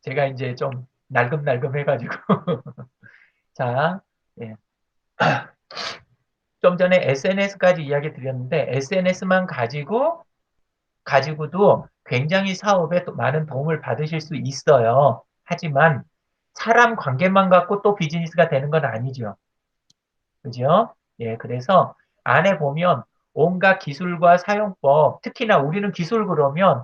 제가 이제 좀 날금날금 해가지고. 자, 예. 좀 전에 SNS까지 이야기 드렸는데, SNS만 가지고도 굉장히 사업에 또 많은 도움을 받으실 수 있어요. 하지만 사람 관계만 갖고 또 비즈니스가 되는 건 아니죠. 그죠? 예, 그래서 안에 보면 온갖 기술과 사용법, 특히나 우리는 기술 그러면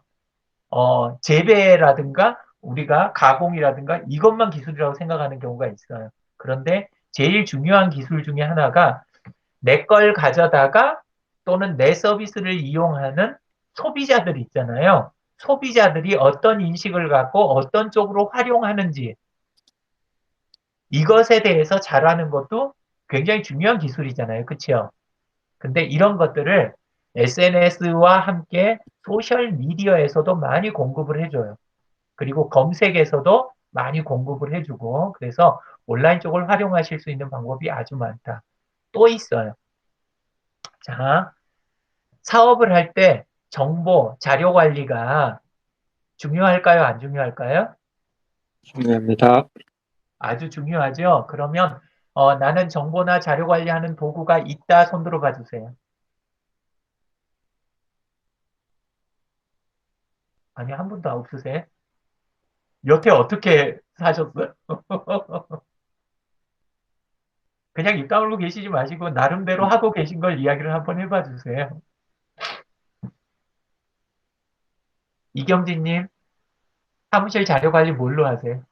재배라든가 우리가 가공이라든가 이것만 기술이라고 생각하는 경우가 있어요. 그런데 제일 중요한 기술 중에 하나가 내 걸 가져다가 또는 내 서비스를 이용하는 소비자들 있잖아요. 소비자들이 어떤 인식을 갖고 어떤 쪽으로 활용하는지 이것에 대해서 잘 아는 것도 굉장히 중요한 기술이잖아요. 그렇죠? 근데 이런 것들을 SNS와 함께 소셜 미디어에서도 많이 공급을 해줘요. 그리고 검색에서도 많이 공급을 해주고 그래서 온라인 쪽을 활용하실 수 있는 방법이 아주 많다. 또 있어요. 자, 사업을 할 때 정보, 자료 관리가 중요할까요? 안 중요할까요? 중요합니다. 아주 중요하죠. 그러면 나는 정보나 자료 관리하는 도구가 있다. 손 들어 봐 주세요. 아니, 한 분도 없으세요? 여태 어떻게 사셨어요? 그냥 입 다물고 계시지 마시고 나름대로 하고 계신 걸 이야기를 한번 해봐 주세요. 이경진님, 사무실 자료 관리 뭘로 하세요?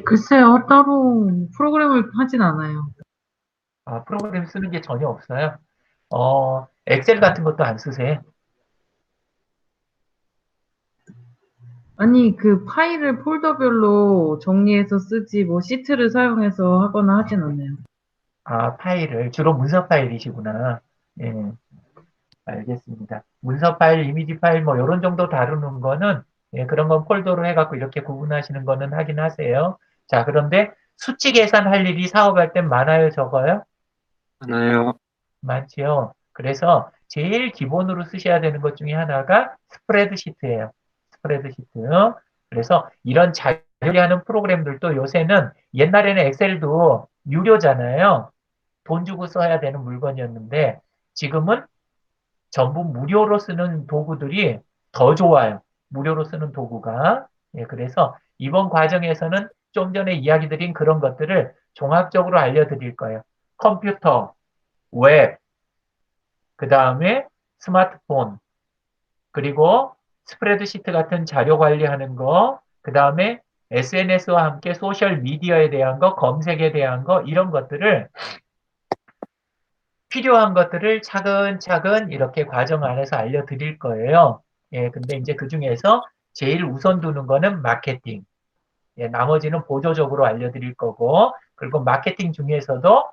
글쎄요, 따로 프로그램을 하진 않아요. 아, 프로그램 쓰는 게 전혀 없어요. 엑셀 같은 것도 안 쓰세요? 아니, 그 파일을 폴더별로 정리해서 쓰지, 뭐, 시트를 사용해서 하거나 하진 않아요. 아, 파일을. 주로 문서 파일이시구나. 예, 알겠습니다. 문서 파일, 이미지 파일, 뭐, 요런 정도 다루는 거는, 예, 그런 건 폴더로 해갖고 이렇게 구분하시는 거는 하긴 하세요. 자, 그런데 수치 계산할 일이 사업할 땐 많아요, 적어요? 하나요. 많지요. 그래서 제일 기본으로 쓰셔야 되는 것 중에 하나가 스프레드시트예요. 스프레드시트. 그래서 이런 자료하는 프로그램들도 요새는 옛날에는 엑셀도 유료잖아요. 돈 주고 써야 되는 물건이었는데 지금은 전부 무료로 쓰는 도구들이 더 좋아요. 무료로 쓰는 도구가. 예, 그래서 이번 과정에서는 좀 전에 이야기 드린 그런 것들을 종합적으로 알려드릴 거예요. 컴퓨터, 웹, 그 다음에 스마트폰, 그리고 스프레드시트 같은 자료 관리하는 거, 그 다음에 SNS와 함께 소셜 미디어에 대한 거, 검색에 대한 거, 이런 것들을 필요한 것들을 차근차근 이렇게 과정 안에서 알려드릴 거예요. 예, 근데 이제 그 중에서 제일 우선 두는 거는 마케팅. 예, 나머지는 보조적으로 알려드릴 거고, 그리고 마케팅 중에서도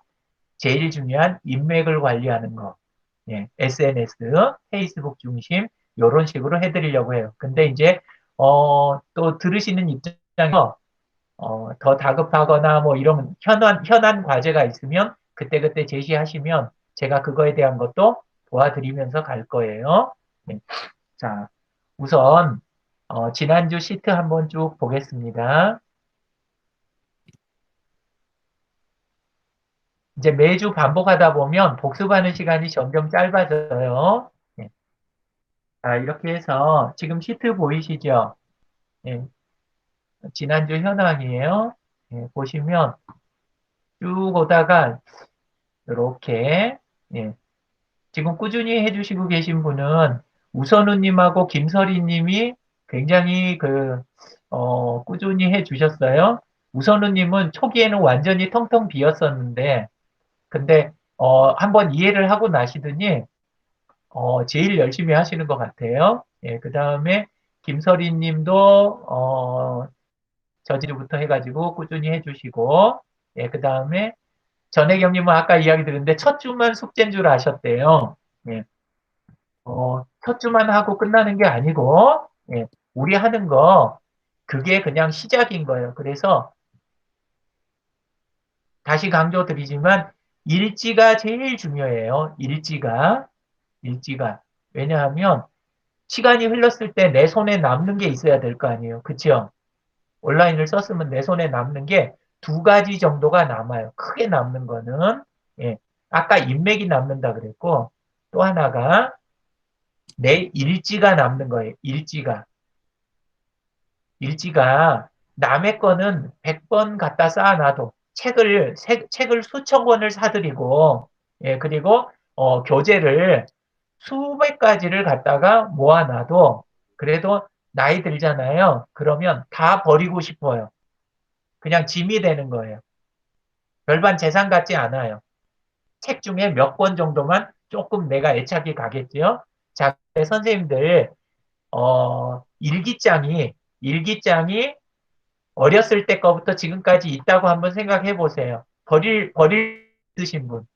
제일 중요한 인맥을 관리하는 거. 예, SNS, 페이스북 중심, 이런 식으로 해드리려고 해요. 근데 이제, 또 들으시는 입장에서, 더 다급하거나 뭐 이런 현안 과제가 있으면 그때그때 제시하시면 제가 그거에 대한 것도 도와드리면서 갈 거예요. 네. 자, 우선, 지난주 시트 한번 쭉 보겠습니다. 이제 매주 반복하다 보면 복습하는 시간이 점점 짧아져요. 네. 자, 이렇게 해서 지금 시트 보이시죠? 예, 지난주 현황이에요. 예, 보시면 쭉 오다가 이렇게 예, 지금 꾸준히 해주시고 계신 분은 우선우님하고 김설희님이 굉장히 꾸준히 해주셨어요. 우선우님은 초기에는 완전히 텅텅 비었었는데 근데 한번 이해를 하고 나시더니 제일 열심히 하시는 것 같아요. 예, 그 다음에 김설희 님도, 저지부터 해가지고 꾸준히 해주시고, 예, 그 다음에 전혜경 님은 아까 이야기 드렸는데 첫 주만 숙제인 줄 아셨대요. 예, 첫 주만 하고 끝나는 게 아니고, 예, 우리 하는 거, 그게 그냥 시작인 거예요. 그래서 다시 강조드리지만 일지가 제일 중요해요. 일지가. 왜냐하면 시간이 흘렀을 때 내 손에 남는 게 있어야 될 거 아니에요. 그쵸? 온라인을 썼으면 내 손에 남는 게 두 가지 정도가 남아요. 크게 남는 거는, 예, 아까 인맥이 남는다 그랬고, 또 하나가 내 일지가 남는 거예요. 일지가 남의 거는 100번 갖다 쌓아놔도 책을 수천 권을 사들이고, 예, 그리고, 교재를 수백 가지를 갖다가 모아놔도 그래도 나이 들잖아요. 그러면 다 버리고 싶어요. 그냥 짐이 되는 거예요. 별반 재산 같지 않아요. 책 중에 몇 권 정도만 조금 내가 애착이 가겠죠. 자, 선생님들 일기장이 어렸을 때 거부터 지금까지 있다고 한번 생각해 보세요. 버릴 드신 분.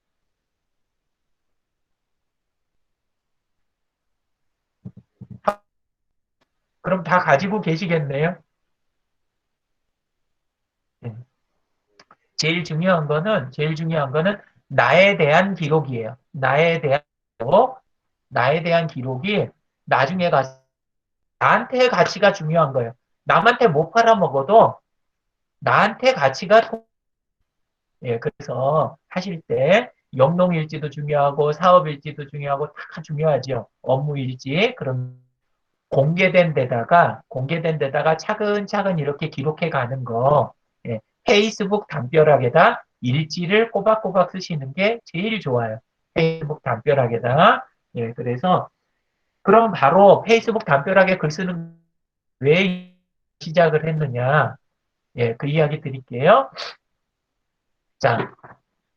그럼 다 가지고 계시겠네요. 네. 제일 중요한 거는 나에 대한 기록이에요. 나에 대한 기록이 나중에 가서 나한테 가치가 중요한 거예요. 남한테 못 팔아먹어도 나한테 가치가 예, 그래서 하실 때 영농일지도 중요하고 사업일지도 중요하고 다 중요하죠. 업무일지 그런 공개된 데다가 차근차근 이렇게 기록해 가는 거 예, 페이스북 담벼락에다 일지를 꼬박꼬박 쓰시는 게 제일 좋아요. 페이스북 담벼락에다 예, 그래서 그럼 바로 페이스북 담벼락에 글 쓰는 왜 시작을 했느냐 예, 그 이야기 드릴게요. 자,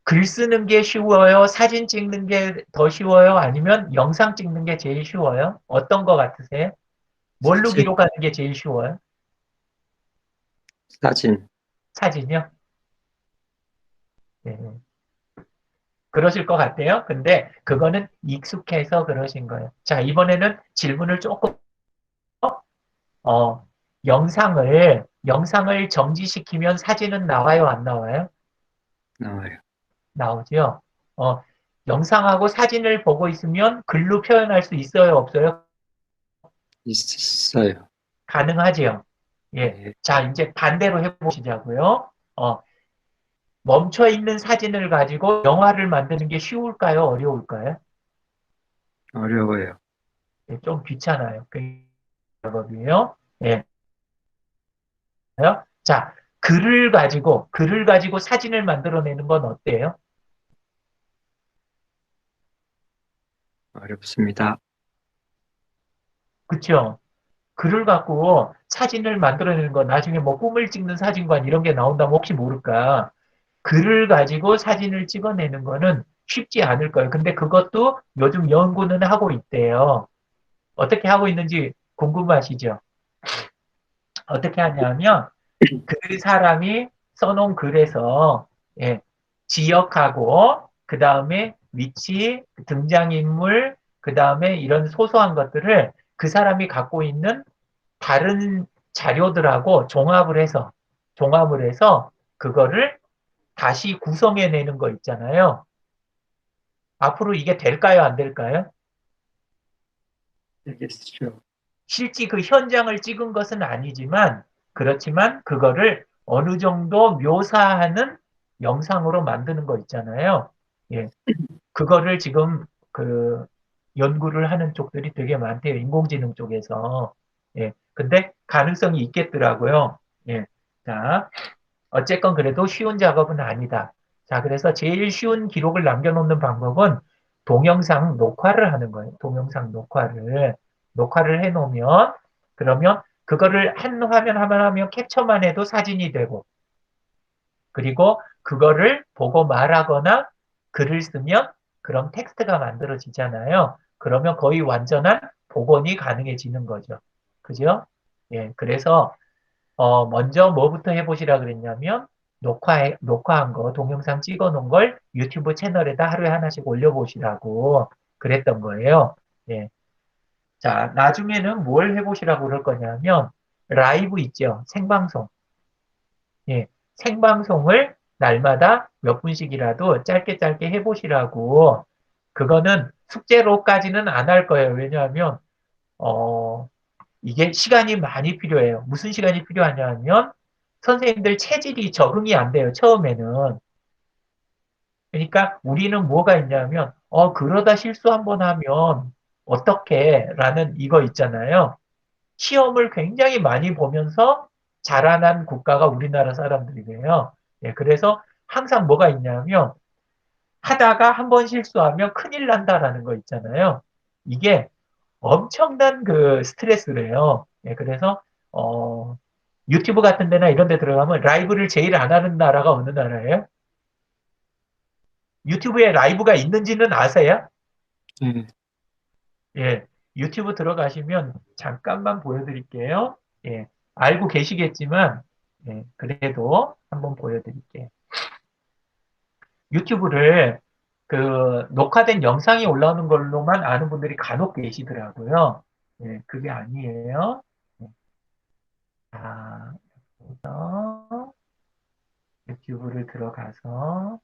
글 쓰는 게 쉬워요? 사진 찍는 게 더 쉬워요? 아니면 영상 찍는 게 제일 쉬워요? 어떤 거 같으세요? 뭘로 사진, 기록하는 게 제일 쉬워요? 사진. 사진이요? 네. 그러실 것 같아요. 근데 그거는 익숙해서 그러신 거예요. 자, 이번에는 질문을 조금, 어, 영상을 정지시키면 사진은 나와요? 안 나와요? 나와요. 나오죠? 어, 영상하고 사진을 보고 있으면 글로 표현할 수 있어요? 없어요? 있어요. 가능하지요? 예. 네, 자, 이제 반대로 해보시자고요. 어, 멈춰 있는 사진을 가지고 영화를 만드는 게 쉬울까요? 어려울까요? 어려워요. 예, 좀 귀찮아요. 그 작업이에요. 예. 자, 글을 가지고 사진을 만들어내는 건 어때요? 어렵습니다. 그쵸? 글을 갖고 사진을 만들어내는 거 나중에 뭐 꿈을 찍는 사진관 이런 게 나온다면 혹시 모를까? 글을 가지고 사진을 찍어내는 거는 쉽지 않을 거예요. 근데 그것도 요즘 연구는 하고 있대요. 어떻게 하고 있는지 궁금하시죠? 어떻게 하냐면 그 사람이 써놓은 글에서 예, 지역하고 그 다음에 위치, 등장인물, 그 다음에 이런 소소한 것들을 그 사람이 갖고 있는 다른 자료들하고 종합을 해서 그거를 다시 구성해내는 거 있잖아요. 앞으로 이게 될까요, 안 될까요? 알겠죠. 실제 그 현장을 찍은 것은 아니지만, 그렇지만 그거를 어느 정도 묘사하는 영상으로 만드는 거 있잖아요. 예. 그거를 지금 그 연구를 하는 쪽들이 되게 많대요. 인공지능 쪽에서. 예. 근데 가능성이 있겠더라고요. 예. 자, 어쨌건 그래도 쉬운 작업은 아니다. 자, 그래서 제일 쉬운 기록을 남겨놓는 방법은 동영상 녹화를 하는 거예요. 동영상 녹화를 해놓으면, 그러면 그거를 한 화면 하면 하면 캡처만 해도 사진이 되고, 그리고 그거를 보고 말하거나 글을 쓰면 그럼 텍스트가 만들어지잖아요. 그러면 거의 완전한 복원이 가능해지는 거죠. 그죠? 예, 그래서 먼저 뭐부터 해보시라 그랬냐면, 녹화한 거, 동영상 찍어 놓은 걸 유튜브 채널에다 하루에 하나씩 올려보시라고 그랬던 거예요. 예. 자, 나중에는 뭘 해보시라고 그럴 거냐면, 라이브 있죠? 생방송. 예. 생방송을 날마다 몇 분씩이라도 짧게 짧게 해보시라고. 그거는 숙제로까지는 안 할 거예요. 왜냐하면 어, 이게 시간이 많이 필요해요. 무슨 시간이 필요하냐 하면 선생님들 체질이 적응이 안 돼요. 처음에는. 그러니까 우리는 뭐가 있냐면 그러다 실수 한번 하면 어떻게 라는 이거 있잖아요. 시험을 굉장히 많이 보면서 자라난 국가가 우리나라 사람들이래요. 예, 그래서 항상 뭐가 있냐면 하다가 한번 실수하면 큰일 난다라는 거 있잖아요. 이게 엄청난 그 스트레스래요. 예, 그래서 유튜브 같은 데나 이런 데 들어가면 라이브를 제일 안 하는 나라가 어느 나라예요? 유튜브에 라이브가 있는지는 아세요? 네. 예, 유튜브 들어가시면 잠깐만 보여드릴게요. 예, 알고 계시겠지만, 예, 그래도 한번 보여드릴게요. 유튜브를 그 녹화된 영상이 올라오는 걸로만 아는 분들이 간혹 계시더라고요. 예, 그게 아니에요. 예, 자, 그래서 유튜브를 들어가서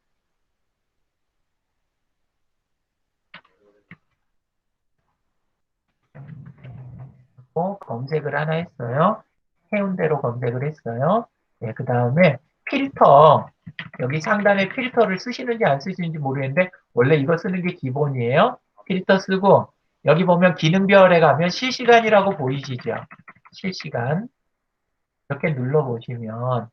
검색을 하나 했어요. 해운대로 검색을 했어요. 예, 그 다음에 필터, 여기 상단에 필터를 쓰시는지 안 쓰시는지 모르겠는데, 원래 이거 쓰는 게 기본이에요. 필터 쓰고, 여기 보면 기능별에 가면 실시간이라고 보이시죠? 실시간. 이렇게 눌러보시면,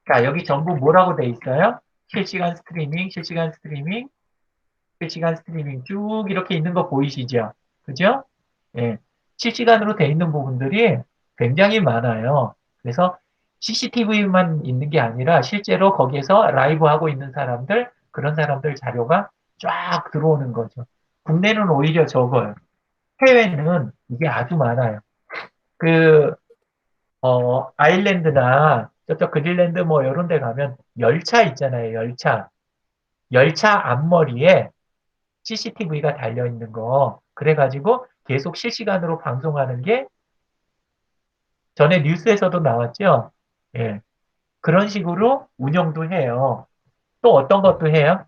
자, 여기 전부 뭐라고 돼 있어요? 실시간 스트리밍, 실시간 스트리밍, 실시간 스트리밍 쭉 이렇게 있는 거 보이시죠? 그죠? 예. 실시간으로 돼 있는 부분들이 굉장히 많아요. 그래서 CCTV만 있는 게 아니라 실제로 거기에서 라이브 하고 있는 사람들, 그런 사람들 자료가 쫙 들어오는 거죠. 국내는 오히려 적어요. 해외는 이게 아주 많아요. 그, 아일랜드나 저쪽 그린랜드 뭐 이런 데 가면 열차 있잖아요. 열차. 열차 앞머리에 CCTV가 달려 있는 거. 그래가지고 계속 실시간으로 방송하는 게 전에 뉴스에서도 나왔죠. 예. 그런 식으로 운영도 해요. 또 어떤 것도 해요?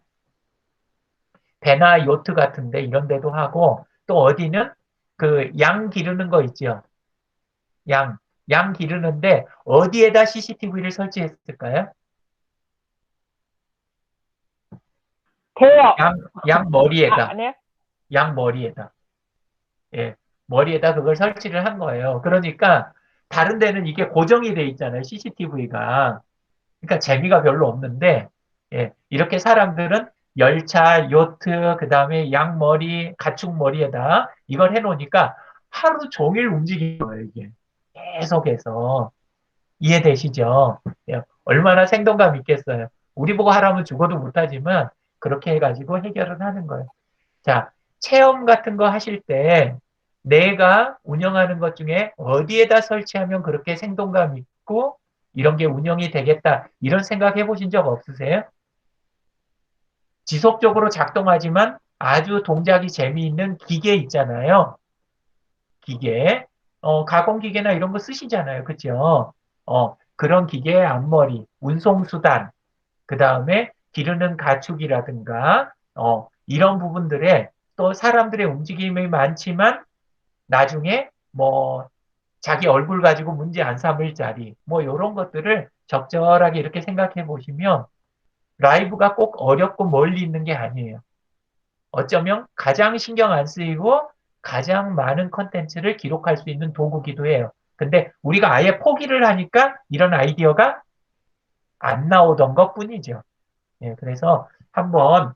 배나 요트 같은데 이런 데도 하고 또 어디는 그 양 기르는 거 있죠. 양. 양 기르는데 어디에다 CCTV를 설치했을까요? 개요. 양 머리에다. 아니야? 양 머리에다. 예, 머리에다 그걸 설치를 한 거예요. 그러니까 다른 데는 이게 고정이 돼 있잖아요. CCTV가. 그러니까 재미가 별로 없는데 예, 이렇게 사람들은 열차, 요트, 그다음에 양머리, 가축머리에다 이걸 해놓으니까 하루 종일 움직이는 거예요, 이게. 계속해서. 이해되시죠? 예, 얼마나 생동감 있겠어요. 우리 보고 하라면 죽어도 못하지만 그렇게 해가지고 해결을 하는 거예요. 자, 체험 같은 거 하실 때 내가 운영하는 것 중에 어디에다 설치하면 그렇게 생동감 있고 이런 게 운영이 되겠다. 이런 생각 해보신 적 없으세요? 지속적으로 작동하지만 아주 동작이 재미있는 기계 있잖아요. 기계. 가공기계나 이런 거 쓰시잖아요. 그죠? 그런 기계의 앞머리, 운송수단, 그 다음에 기르는 가축이라든가, 이런 부분들에 또 사람들의 움직임이 많지만 나중에 뭐 자기 얼굴 가지고 문제 안 삼을 자리, 뭐 이런 것들을 적절하게 이렇게 생각해 보시면 라이브가 꼭 어렵고 멀리 있는 게 아니에요. 어쩌면 가장 신경 안 쓰이고 가장 많은 컨텐츠를 기록할 수 있는 도구기도 해요. 근데 우리가 아예 포기를 하니까 이런 아이디어가 안 나오던 것 뿐이죠. 예, 그래서 한번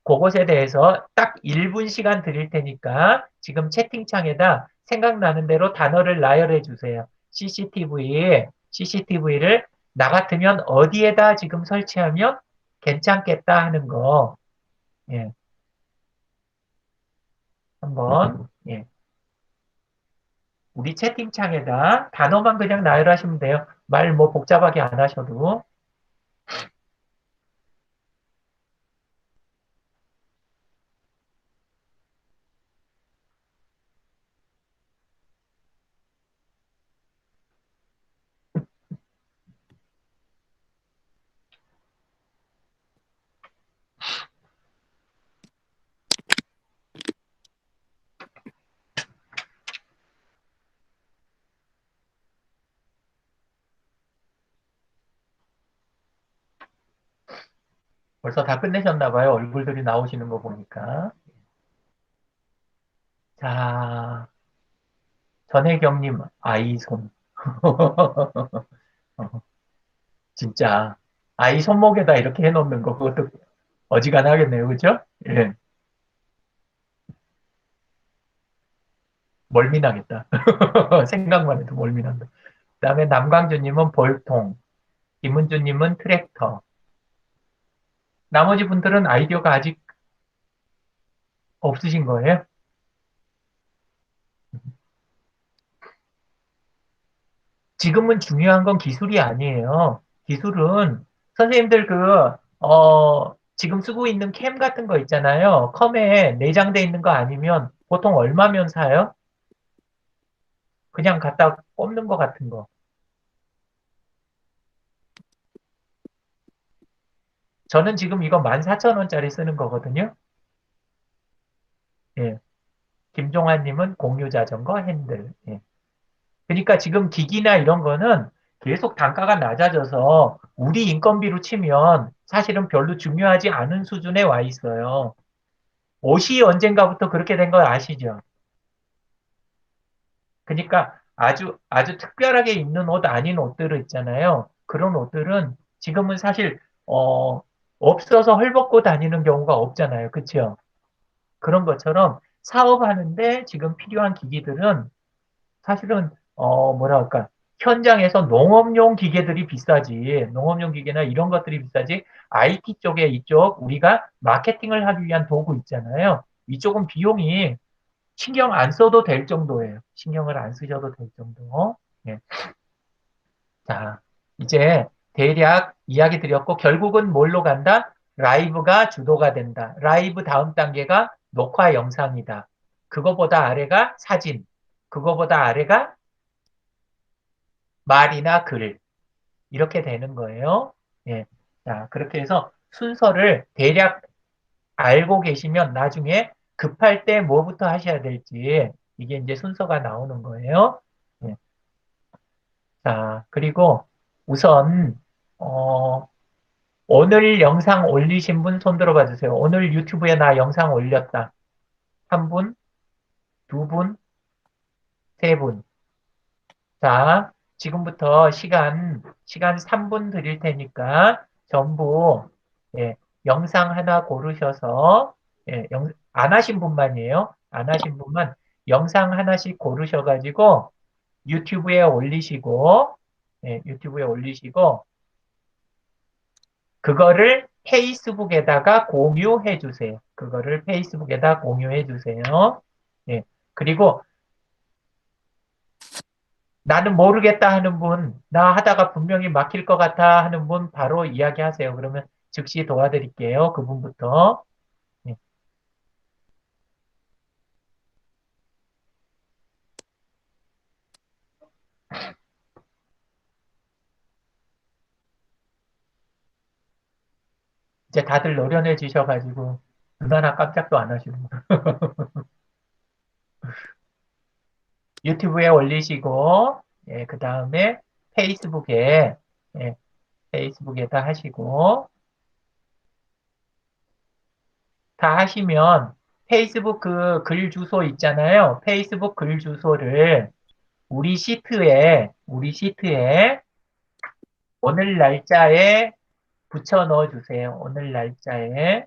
그것에 대해서 딱 1분 시간 드릴 테니까 지금 채팅창에다 생각나는 대로 단어를 나열해 주세요. CCTV를 나 같으면 어디에다 지금 설치하면 괜찮겠다 하는 거. 예, 한번 예, 우리 채팅창에다 단어만 그냥 나열하시면 돼요. 말 뭐 복잡하게 안 하셔도. 벌써 다 끝내셨나 봐요. 얼굴들이 나오시는 거 보니까. 자, 전혜경님, 아이 손. 진짜, 아이 손목에다 이렇게 해놓는 거, 그것도 어지간하겠네요. 그죠? 예, 멀미나겠다. 생각만 해도 멀미난다. 그 다음에 남광주님은 볼통, 김은주님은 트랙터. 나머지 분들은 아이디어가 아직 없으신 거예요? 지금은 중요한 건 기술이 아니에요. 기술은 선생님들 지금 쓰고 있는 캠 같은 거 있잖아요. 컴에 내장돼 있는 거 아니면 보통 얼마면 사요? 그냥 갖다 꼽는 거 같은 거. 저는 지금 이거 14,000원짜리 쓰는 거거든요. 예. 김종환님은 공유 자전거 핸들. 예. 그러니까 지금 기기나 이런 거는 계속 단가가 낮아져서 우리 인건비로 치면 사실은 별로 중요하지 않은 수준에 와 있어요. 옷이 언젠가부터 그렇게 된 거 아시죠? 그러니까 아주 특별하게 입는 옷 아닌 옷들을 있잖아요. 그런 옷들은 지금은 사실 없어서 헐벗고 다니는 경우가 없잖아요. 그렇죠? 그런 것처럼 사업하는데 지금 필요한 기기들은 사실은 뭐랄까 현장에서 농업용 기계들이 비싸지 농업용 기계나 이런 것들이 비싸지 IT 쪽에 이쪽 우리가 마케팅을 하기 위한 도구 있잖아요. 이쪽은 비용이 신경 안 써도 될 정도예요. 신경을 안 쓰셔도 될 정도. 예. 자, 이제 대략 이야기 드렸고 결국은 뭘로 간다? 라이브가 주도가 된다. 라이브 다음 단계가 녹화 영상이다. 그거보다 아래가 사진. 그거보다 아래가 말이나 글. 이렇게 되는 거예요. 예. 자, 그렇게 해서 순서를 대략 알고 계시면 나중에 급할 때 뭐부터 하셔야 될지 이게 이제 순서가 나오는 거예요. 예. 자, 그리고 우선 어, 오늘 영상 올리신 분 손 들어봐 주세요. 오늘 유튜브에 나 영상 올렸다. 한 분, 두 분, 세 분. 자, 지금부터 시간 3분 드릴 테니까 전부 예, 영상 하나 고르셔서 안 하신 분만이에요. 안 하신 분만 영상 하나씩 고르셔가지고 유튜브에 올리시고 유튜브에 올리시고 그거를 페이스북에다가 공유해 주세요. 그거를 페이스북에다 공유해 주세요. 예, 그리고 나는 모르겠다 하는 분, 나 하다가 분명히 막힐 것 같아 하는 분 바로 이야기하세요. 그러면 즉시 도와드릴게요. 그분부터. 예, 이제 다들 노련해지셔가지고 얼마나 깜짝도 안 하시고 유튜브에 올리시고 그 다음에 페이스북에 예, 페이스북에다 하시고 다 하시면 페이스북 그 글 주소 있잖아요. 페이스북 글 주소를 우리 시트에 오늘 날짜에 붙여 넣어 주세요. 오늘 날짜에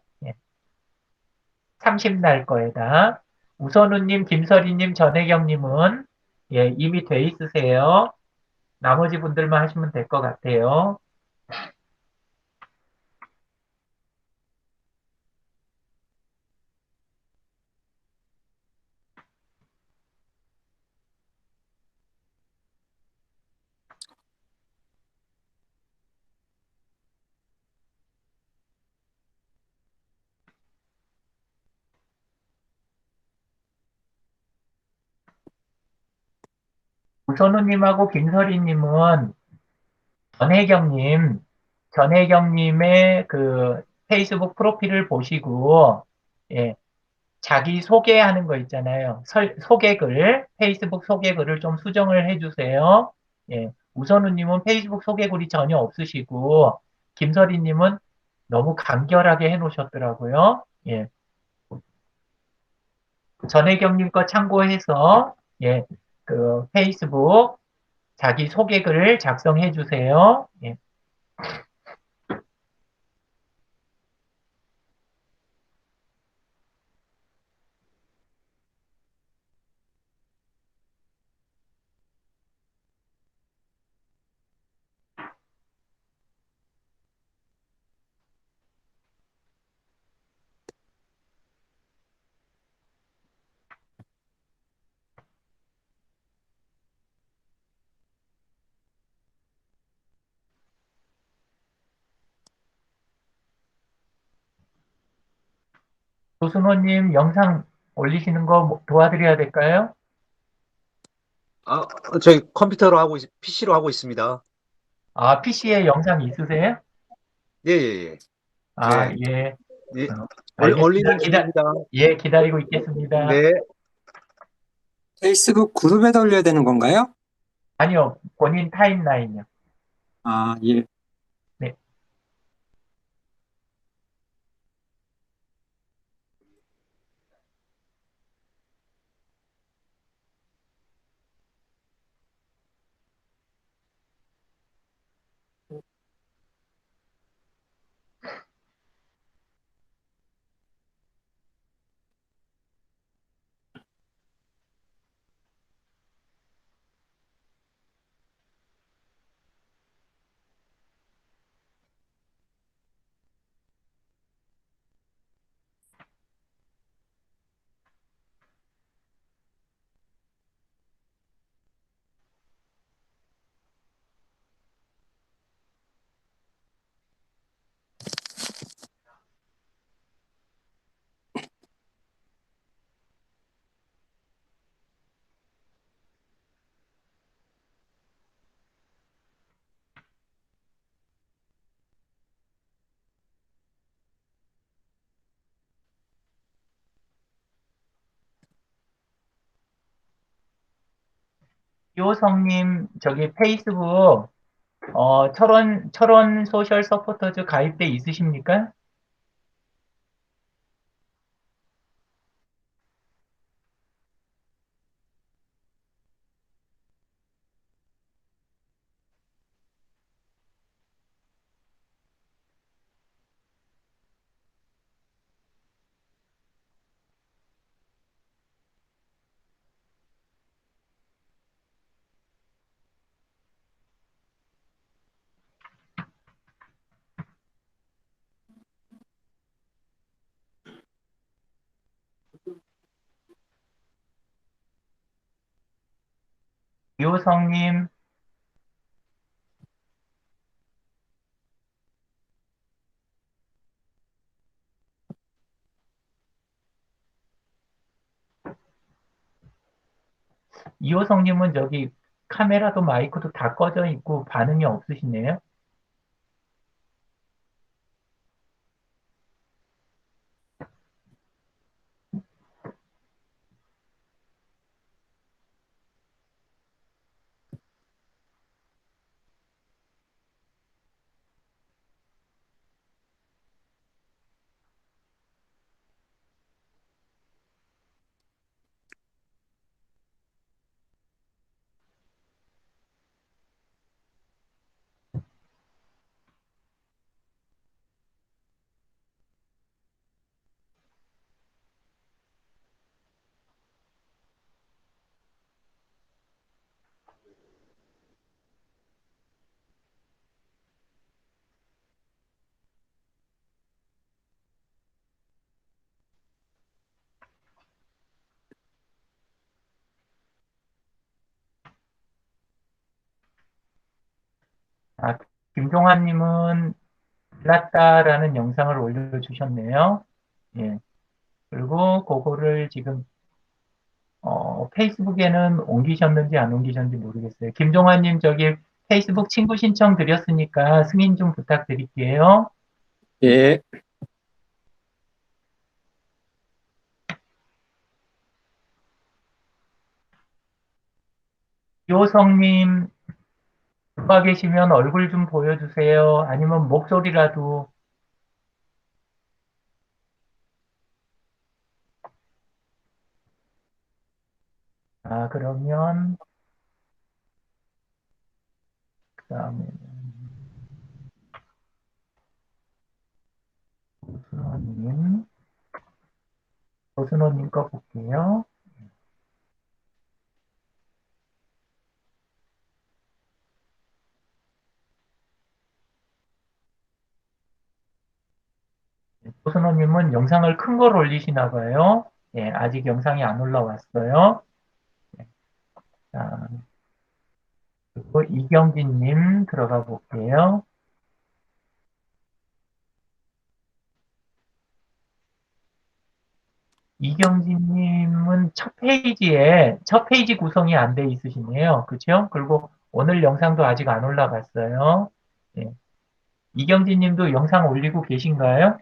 30날 거에다. 우선우님, 김설희님, 전혜경님은 이미 돼 있으세요. 나머지 분들만 하시면 될 것 같아요. 우선우님하고 김설희님은 전혜경님, 전혜경님의 그 페이스북 프로필을 보시고, 예, 자기 소개하는 거 있잖아요. 소개글, 페이스북 소개글을 좀 수정을 해주세요. 예, 우선우님은 페이스북 소개글이 전혀 없으시고, 김설희님은 너무 간결하게 해놓으셨더라고요. 예. 전혜경님 거 참고해서, 예, 그, 페이스북 자기 소개글을 작성해 주세요. 예. 조순호님 영상 올리시는 거 도와드려야 될까요? 아, 저희 컴퓨터로 PC로 하고 있습니다. 아, PC에 영상 있으세요? 예, 예, 예. 아, 예, 예. 예. 알겠습니다. 올리는 중입니다. 예, 기다리고 있겠습니다. 네. 페이스북 그룹에다 올려야 되는 건가요? 아니요, 본인 타임라인이요. 아, 예. 네. 이호성님, 저기 페이스북, 철원 소셜 서포터즈 가입돼 있으십니까? 이호성님, 이호성님은 저기 카메라도 마이크도 다 꺼져 있고 반응이 없으시네요. 아, 김종환님은 일났다라는 영상을 올려주셨네요. 예. 그리고 그거를 지금 페이스북에는 옮기셨는지 안 옮기셨는지 모르겠어요. 김종환님 저기 페이스북 친구 신청 드렸으니까 승인 좀 부탁드릴게요. 예. 요성님 들어와 계시면 얼굴 좀 보여주세요. 아니면 목소리라도 그러면, 그 다음에, 조순호님, 조순호님 거 볼게요. 조순호님은 영상을 큰 걸 올리시나 봐요. 예, 아직 영상이 안 올라왔어요. 자, 그리고 이경진님 들어가 볼게요. 이경진님은 첫 페이지 구성이 안 돼 있으시네요. 그죠? 그리고 오늘 영상도 아직 안 올라갔어요. 예. 이경진님도 영상 올리고 계신가요?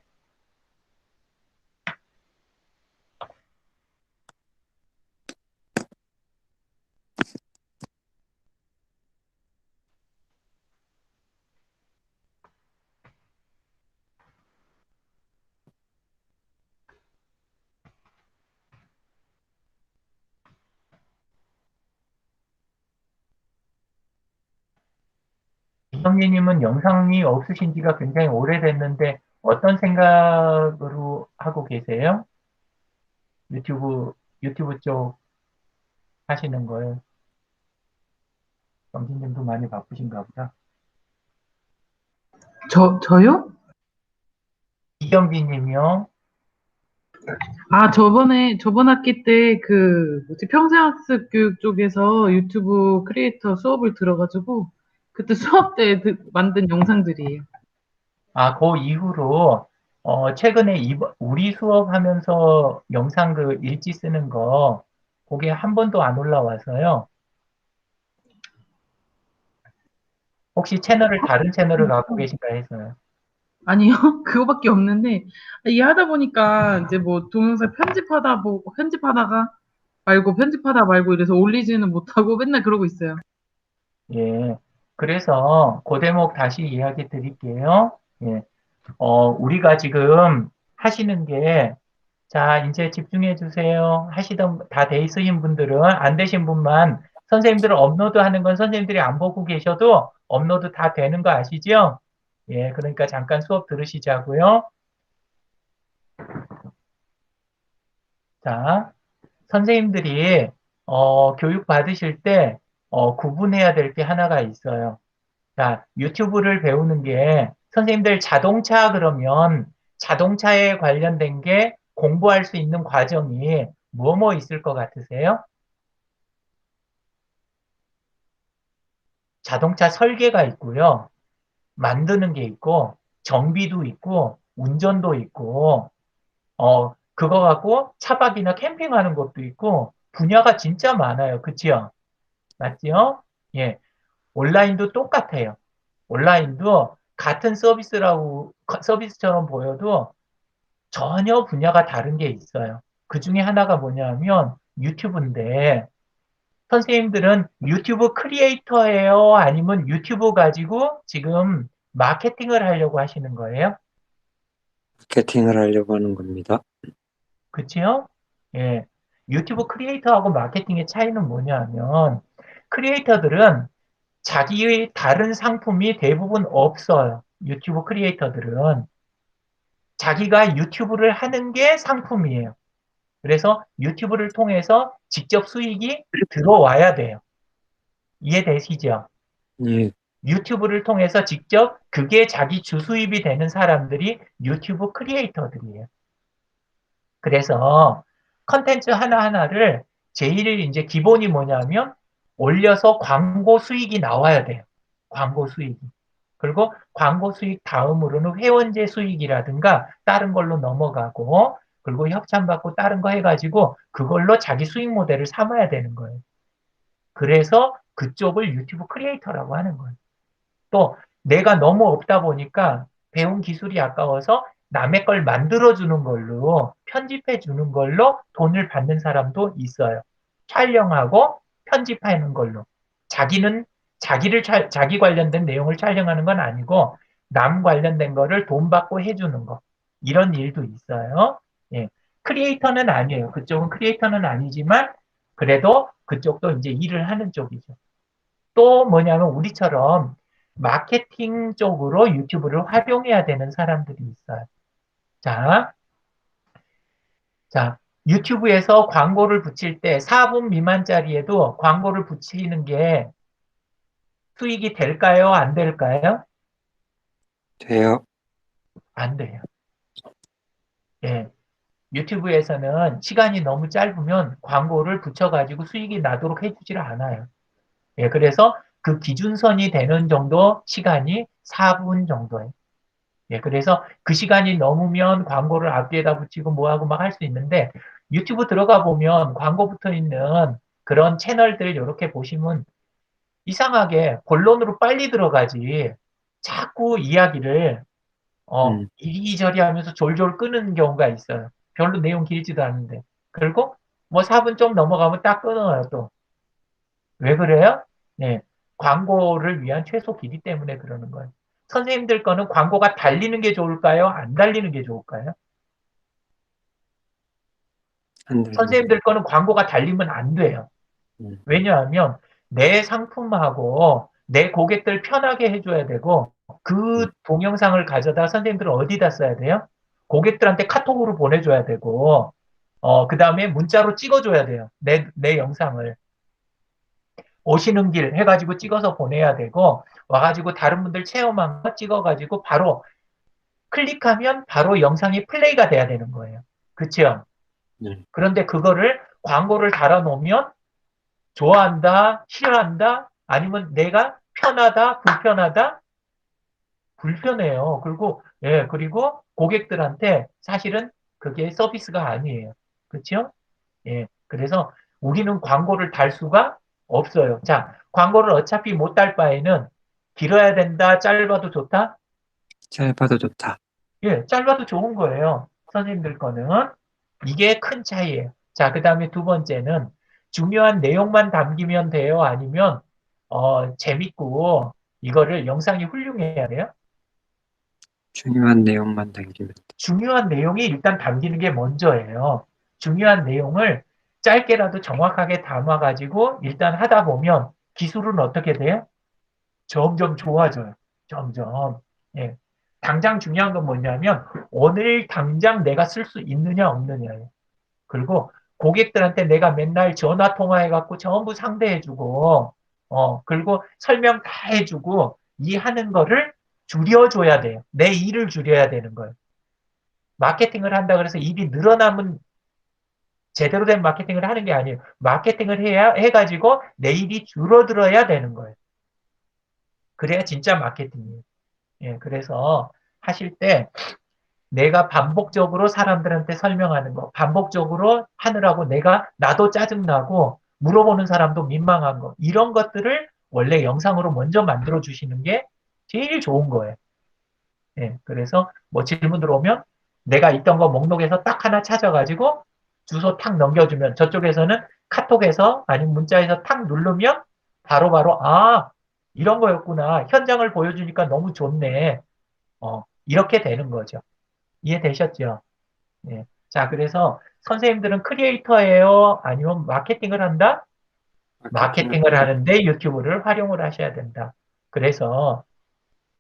이경진님은 영상이 없으신 지가 굉장히 오래됐는데 어떤 생각으로 하고 계세요? 유튜브, 유튜브 쪽 하시는 거예요? 경진님도 많이 바쁘신가 보다. 저요? 이경진님이요? 저번 학기 때 평생학습 교육 쪽에서 유튜브 크리에이터 수업을 들어가지고, 그때 수업 때 만든 영상들이에요. 그 이후로, 최근에 우리 수업하면서 영상 그 일지 쓰는 거, 그게 한 번도 안 올라와서요. 혹시 다른 채널을 갖고 계신가 해서요. 아니요, 그거밖에 없는데, 이게 하다 보니까 이제 뭐 동영상 편집하다 말고 이래서 올리지는 못하고 맨날 그러고 있어요. 예. 그래서 그 대목 다시 이야기 드릴게요. 예. 우리가 지금 하시는 게, 자, 이제 집중해 주세요. 다 돼 있으신 분들은, 안 되신 분만, 선생님들 업로드 하는 건 선생님들이 안 보고 계셔도 업로드 다 되는 거 아시죠? 예, 그러니까 잠깐 수업 들으시자고요. 자, 선생님들이, 교육 받으실 때, 구분해야 될 게 하나가 있어요. 자, 유튜브를 배우는 게, 선생님들 자동차 그러면, 자동차에 관련된 게 공부할 수 있는 과정이 뭐 있을 것 같으세요? 자동차 설계가 있고요. 만드는 게 있고, 정비도 있고, 운전도 있고, 그거 갖고 차박이나 캠핑하는 것도 있고, 분야가 진짜 많아요. 그치요? 맞지요? 예. 온라인도 똑같아요. 온라인도 같은 서비스처럼 보여도 전혀 분야가 다른 게 있어요. 그 중에 하나가 뭐냐면 유튜브인데, 선생님들은 유튜브 크리에이터예요? 아니면 유튜브 가지고 지금 마케팅을 하려고 하시는 거예요? 마케팅을 하려고 하는 겁니다. 그치요? 예. 유튜브 크리에이터하고 마케팅의 차이는 뭐냐면, 크리에이터들은 자기의 다른 상품이 대부분 없어요. 유튜브 크리에이터들은. 자기가 유튜브를 하는 게 상품이에요. 그래서 유튜브를 통해서 직접 수익이 들어와야 돼요. 이해되시죠? 예, 유튜브를 통해서 직접 그게 자기 주수입이 되는 사람들이 유튜브 크리에이터들이에요. 그래서 컨텐츠 하나하나를 제일 이제 기본이 뭐냐면 올려서 광고 수익이 나와야 돼요. 광고 수익이. 그리고 광고 수익 다음으로는 회원제 수익이라든가 다른 걸로 넘어가고 그리고 협찬받고 다른 거 해가지고 그걸로 자기 수익 모델을 삼아야 되는 거예요. 그래서 그쪽을 유튜브 크리에이터라고 하는 거예요. 또 내가 너무 없다 보니까 배운 기술이 아까워서 남의 걸 만들어주는 걸로 편집해 주는 걸로 돈을 받는 사람도 있어요. 촬영하고 편집하는 걸로. 자기는 자기 관련된 내용을 촬영하는 건 아니고 남 관련된 거를 돈 받고 해주는 거. 이런 일도 있어요. 예. 크리에이터는 아니에요. 그쪽은 크리에이터는 아니지만 그래도 그쪽도 이제 일을 하는 쪽이죠. 또 뭐냐면 우리처럼 마케팅 쪽으로 유튜브를 활용해야 되는 사람들이 있어요. 자, 자, 유튜브에서 광고를 붙일 때 4분 미만짜리에도 광고를 붙이는 게 수익이 될까요? 안 될까요? 돼요. 안 돼요. 예. 유튜브에서는 시간이 너무 짧으면 광고를 붙여가지고 수익이 나도록 해주지를 않아요. 예, 그래서 그 기준선이 되는 정도 시간이 4분 정도예요. 예, 그래서 그 시간이 넘으면 광고를 앞뒤에다 붙이고 뭐하고 막 할 수 있는데 유튜브 들어가 보면 광고 붙어 있는 그런 채널들 이렇게 보시면 이상하게 본론으로 빨리 들어가지 자꾸 이야기를 음, 이리저리 하면서 졸졸 끄는 경우가 있어요. 별로 내용 길지도 않은데. 그리고 뭐 4분 좀 넘어가면 딱 끊어요, 또. 왜 그래요? 네. 광고를 위한 최소 길이 때문에 그러는 거예요. 선생님들 거는 광고가 달리는 게 좋을까요? 안 달리는 게 좋을까요? 안 달리는. 선생님들 거는 광고가 달리면 안 돼요. 음, 왜냐하면 내 상품하고 내 고객들 편하게 해줘야 되고 음, 그 동영상을 가져다 선생님들은 어디다 써야 돼요? 고객들한테 카톡으로 보내줘야 되고 그 다음에 문자로 찍어줘야 돼요. 내 영상을. 오시는 길 해가지고 찍어서 보내야 되고 와가지고 다른 분들 체험한 거 찍어가지고 바로 클릭하면 바로 영상이 플레이가 돼야 되는 거예요. 그렇죠? 네. 그런데 그거를 광고를 달아놓으면 좋아한다, 싫어한다, 아니면 내가 편하다, 불편하다, 불편해요. 그리고, 예, 그리고 고객들한테 사실은 그게 서비스가 아니에요. 그렇죠? 예, 그래서 우리는 광고를 달 수가 없어요. 자, 광고를 어차피 못 달 바에는 길어야 된다, 짧아도 좋다? 짧아도 좋다. 예, 짧아도 좋은 거예요. 선생님들 거는. 이게 큰 차이예요. 자, 그 다음에 두 번째는 중요한 내용만 담기면 돼요? 아니면, 재밌고, 이거를 영상이 훌륭해야 돼요? 중요한 내용만 남기면 돼. 중요한 내용이 일단 담기는 게 먼저예요. 중요한 내용을 짧게라도 정확하게 담아가지고 일단 하다 보면 기술은 어떻게 돼요? 점점 좋아져요. 점점. 예. 당장 중요한 건 뭐냐면 오늘 당장 내가 쓸 수 있느냐 없느냐예요. 그리고 고객들한테 내가 맨날 전화 통화해갖고 전부 상대해주고, 그리고 설명 다 해주고 이 하는 거를 줄여줘야 돼요. 내 일을 줄여야 되는 거예요. 마케팅을 한다 그래서 일이 늘어나면 제대로 된 마케팅을 하는 게 아니에요. 마케팅을 해가지고 내 일이 줄어들어야 되는 거예요. 그래야 진짜 마케팅이에요. 예, 그래서 하실 때 내가 반복적으로 사람들한테 설명하는 거, 반복적으로 하느라고 나도 짜증나고 물어보는 사람도 민망한 거, 이런 것들을 원래 영상으로 먼저 만들어 주시는 게 제일 좋은 거예요. 예, 그래서 뭐 질문 들어오면 내가 있던 거 목록에서 딱 하나 찾아가지고 주소 탁 넘겨주면 저쪽에서는 카톡에서 아니면 문자에서 탁 누르면 바로바로 이런 거였구나. 현장을 보여주니까 너무 좋네. 이렇게 되는 거죠. 이해되셨죠? 예. 자, 그래서 선생님들은 크리에이터예요? 아니면 마케팅을 한다? 마케팅을 마케팅을 한다. 하는데 유튜브를 활용을 하셔야 된다. 그래서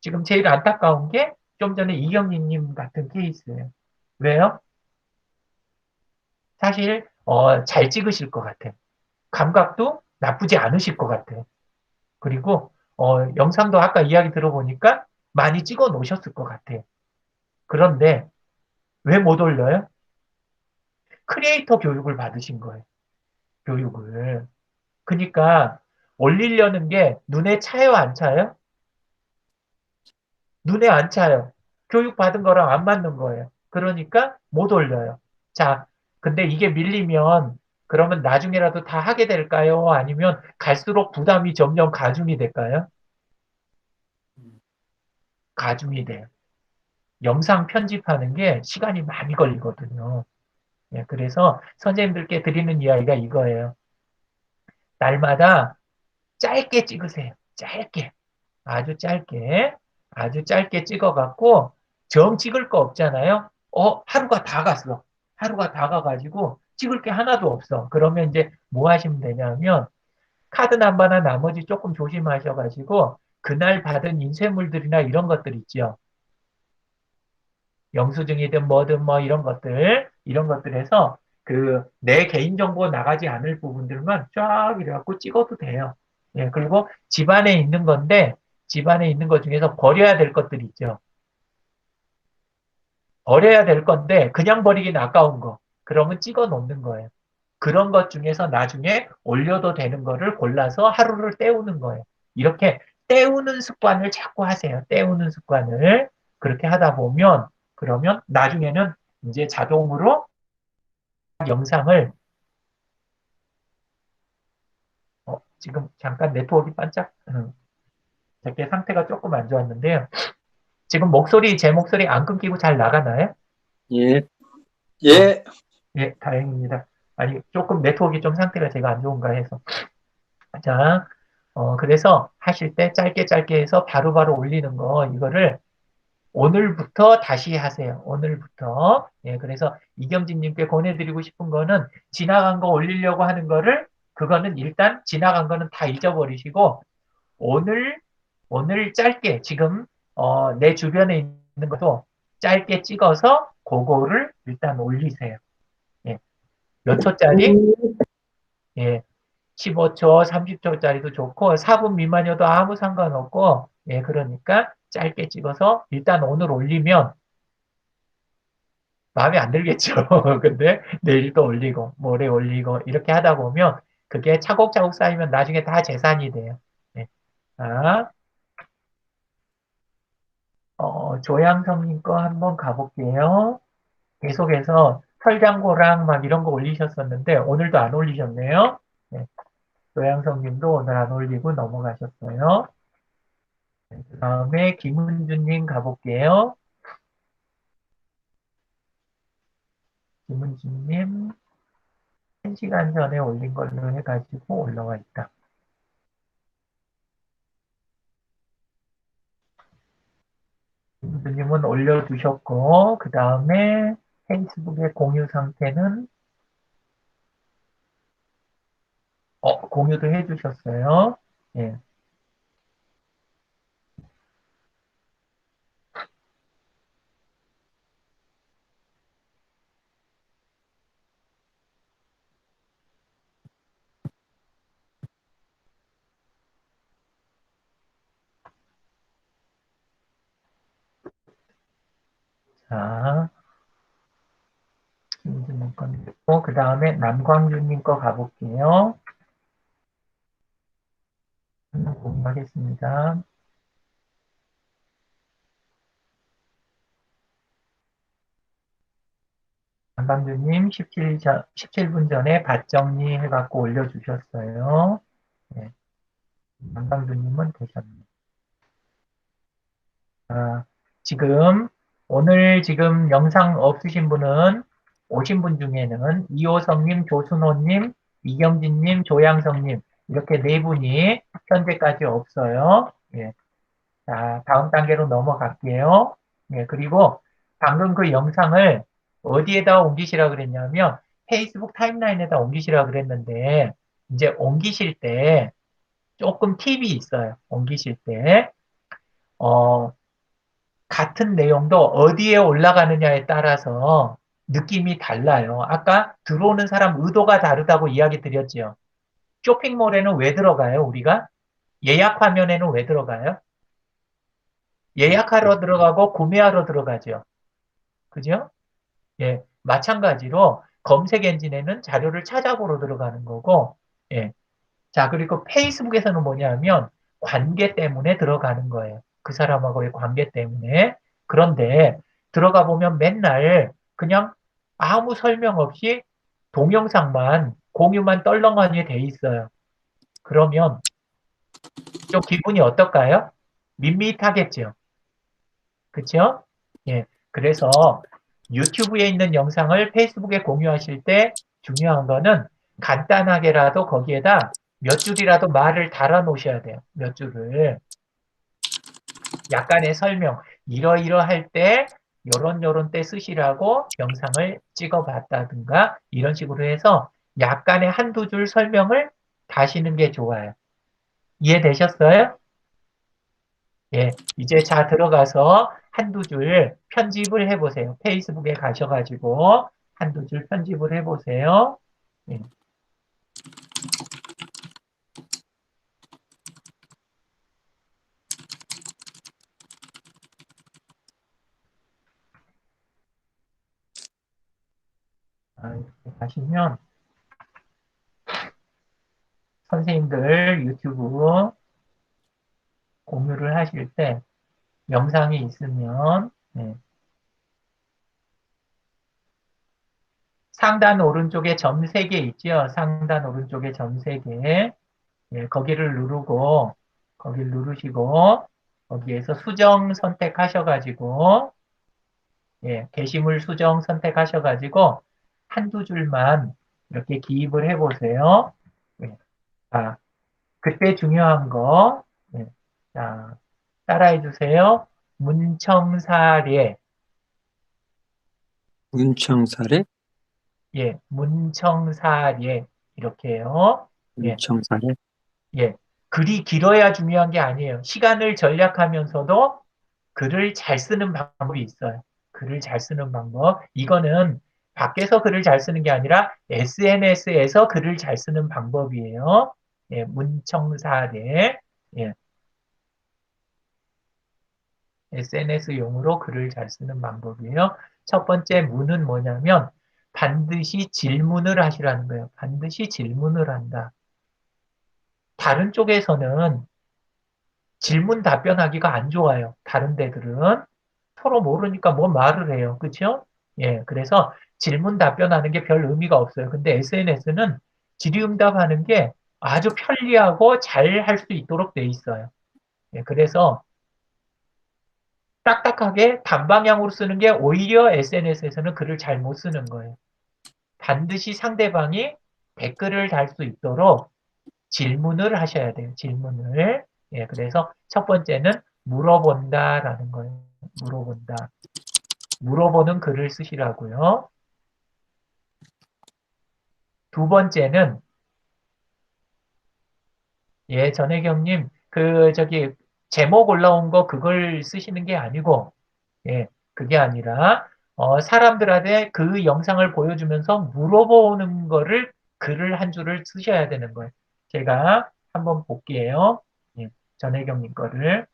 지금 제일 안타까운 게 좀 전에 이경희님 같은 케이스예요. 왜요? 사실 잘 찍으실 것 같아요. 감각도 나쁘지 않으실 것 같아요. 그리고 영상도 아까 이야기 들어보니까 많이 찍어 놓으셨을 것 같아요. 그런데 왜 못 올려요? 크리에이터 교육을 받으신 거예요. 교육을. 그러니까 올리려는 게 눈에 차요, 안 차요? 눈에 안 차요. 교육 받은 거랑 안 맞는 거예요. 그러니까 못 올려요. 자, 근데 이게 밀리면 그러면 나중에라도 다 하게 될까요? 아니면 갈수록 부담이 점점 가중이 될까요? 가중이 돼요. 영상 편집하는 게 시간이 많이 걸리거든요. 예, 그래서 선생님들께 드리는 이야기가 이거예요. 날마다 짧게 찍으세요. 짧게. 아주 짧게. 아주 짧게 찍어갖고 정 찍을 거 없잖아요. 하루가 다 갔어. 하루가 다가가지고 찍을 게 하나도 없어. 그러면 이제 뭐 하시면 되냐면 카드 남바나 나머지 조금 조심하셔가지고 그날 받은 인쇄물들이나 이런 것들 있죠. 영수증이든 뭐든 뭐 이런 것들에서 그 내 개인정보 나가지 않을 부분들만 쫙 이래갖고 찍어도 돼요. 예, 그리고 집안에 있는 건데 집안에 있는 것 중에서 버려야 될 것들 있죠. 버려야 될 건데 그냥 버리긴 아까운 거. 그러면 찍어 놓는 거예요. 그런 것 중에서 나중에 올려도 되는 거를 골라서 하루를 때우는 거예요. 이렇게 때우는 습관을 자꾸 하세요. 때우는 습관을. 그렇게 하다 보면 그러면 나중에는 이제 자동으로 영상을 지금 잠깐 네트워크가 반짝 저게 상태가 조금 안 좋았는데요. 지금 제 목소리 안 끊기고 잘 나가나요? 예. 예. 예, 다행입니다. 아니, 조금 네트워크 좀 상태가 제가 안 좋은가 해서. 자, 그래서 하실 때 짧게 해서 바로바로 올리는 거, 이거를 오늘부터 다시 하세요. 오늘부터. 예, 그래서 이경진님께 권해드리고 싶은 거는 지나간 거 올리려고 하는 거를, 그거는 일단 지나간 거는 다 잊어버리시고, 오늘, 오늘 짧게, 지금, 내 주변에 있는 것도 짧게 찍어서 그거를 일단 올리세요. 예, 몇 초짜리? 예, 15초, 30초짜리도 좋고 4분 미만이어도 아무 상관없고 예, 그러니까 짧게 찍어서 일단 오늘 올리면 마음에 안 들겠죠. 근데 내일 또 올리고 모레 올리고 이렇게 하다 보면 그게 차곡차곡 쌓이면 나중에 다 재산이 돼요. 예. 자, 조양성님 거 한번 가볼게요. 계속해서 설장고랑 막 이런 거 올리셨었는데 오늘도 안 올리셨네요. 네. 조양성님도 오늘 안 올리고 넘어가셨어요. 그 다음에 김은주님 가볼게요. 김은주님 1시간 전에 올린 걸로 해가지고 올라와 있다. 김은주님은 올려두셨고 그 다음에 페이스북의 공유 상태는 공유도 해주셨어요. 예. 자, 김은주님 거 있고 그 다음에 남광주님 거 가볼게요. 공유하겠습니다. 남광주님 17분 전에 밭 정리해갖고 올려주셨어요. 네. 남광주님은 되셨네요. 오늘 지금 영상 없으신 분은 오신 분 중에는 이호성님, 조순호님, 이경진님, 조양성님 이렇게 네 분이 현재까지 없어요. 예. 자, 다음 단계로 넘어갈게요. 예, 그리고 방금 그 영상을 어디에다 옮기시라 그랬냐면 페이스북 타임라인에다 옮기시라 그랬는데 이제 옮기실 때 조금 팁이 있어요. 옮기실 때. 같은 내용도 어디에 올라가느냐에 따라서 느낌이 달라요. 아까 들어오는 사람 의도가 다르다고 이야기 드렸죠. 쇼핑몰에는 왜 들어가요, 우리가? 예약 화면에는 왜 들어가요? 예약하러 들어가고 구매하러 들어가죠. 그죠? 예, 마찬가지로 검색 엔진에는 자료를 찾아보러 들어가는 거고, 예. 자, 그리고 페이스북에서는 뭐냐면 관계 때문에 들어가는 거예요. 그 사람하고의 관계 때문에. 그런데 들어가 보면 맨날 그냥 아무 설명 없이 동영상만 공유만 떨렁하니 돼 있어요. 그러면 좀 기분이 어떨까요? 밋밋하겠죠. 그쵸? 예. 그래서 유튜브에 있는 영상을 페이스북에 공유하실 때 중요한 거는 간단하게라도 거기에다 몇 줄이라도 말을 달아 놓으셔야 돼요. 몇 줄을. 약간의 설명. 이러이러할 때 요런 때 쓰시라고 영상을 찍어봤다든가 이런 식으로 해서 약간의 한두 줄 설명을 다시는 게 좋아요. 이해되셨어요? 예, 이제 자 들어가서 한두 줄 편집을 해보세요. 페이스북에 가셔가지고 한두 줄 편집을 해보세요. 예. 이렇게 가시면 선생님들 유튜브 공유를 하실 때 영상이 있으면 예, 상단 오른쪽에 점 3개 있죠? 상단 오른쪽에 점 3개. 예, 거기를 누르고, 거기를 누르시고, 거기에서 수정 선택하셔가지고, 예, 게시물 수정 선택하셔가지고, 한두 줄만 이렇게 기입을 해보세요. 예, 자, 그때 중요한 거, 예, 자, 따라해 주세요. 문청사례, 문청사례? 예, 문청사례, 이렇게요. 예, 문청사례? 예. 글이 길어야 중요한 게 아니에요. 시간을 절약하면서도 글을 잘 쓰는 방법이 있어요. 글을 잘 쓰는 방법. 이거는 밖에서 글을 잘 쓰는 게 아니라 SNS에서 글을 잘 쓰는 방법이에요. 예, 문청사례. 예, SNS용으로 글을 잘 쓰는 방법이에요. 첫 번째 문은 뭐냐면 반드시 질문을 하시라는 거예요. 반드시 질문을 한다. 다른 쪽에서는 질문 답변하기가 안 좋아요. 다른 데들은 서로 모르니까 뭐 말을 해요. 그렇죠? 예, 그래서 질문 답변하는 게 별 의미가 없어요. 근데 SNS는 질의응답하는 게 아주 편리하고 잘 할 수 있도록 돼 있어요. 예, 그래서 딱딱하게 단방향으로 쓰는 게 오히려 SNS에서는 글을 잘 못 쓰는 거예요. 반드시 상대방이 댓글을 달 수 있도록 질문을 하셔야 돼요. 질문을. 예, 그래서 첫 번째는 물어본다라는 거예요. 물어본다. 물어보는 글을 쓰시라고요. 두 번째는 예, 전혜경님 저기 제목 올라온 거 그걸 쓰시는 게 아니고 예, 그게 아니라 사람들한테 그 영상을 보여주면서 물어보는 거를 글을 한 줄을 쓰셔야 되는 거예요. 제가 한번 볼게요. 예, 전혜경님 거를.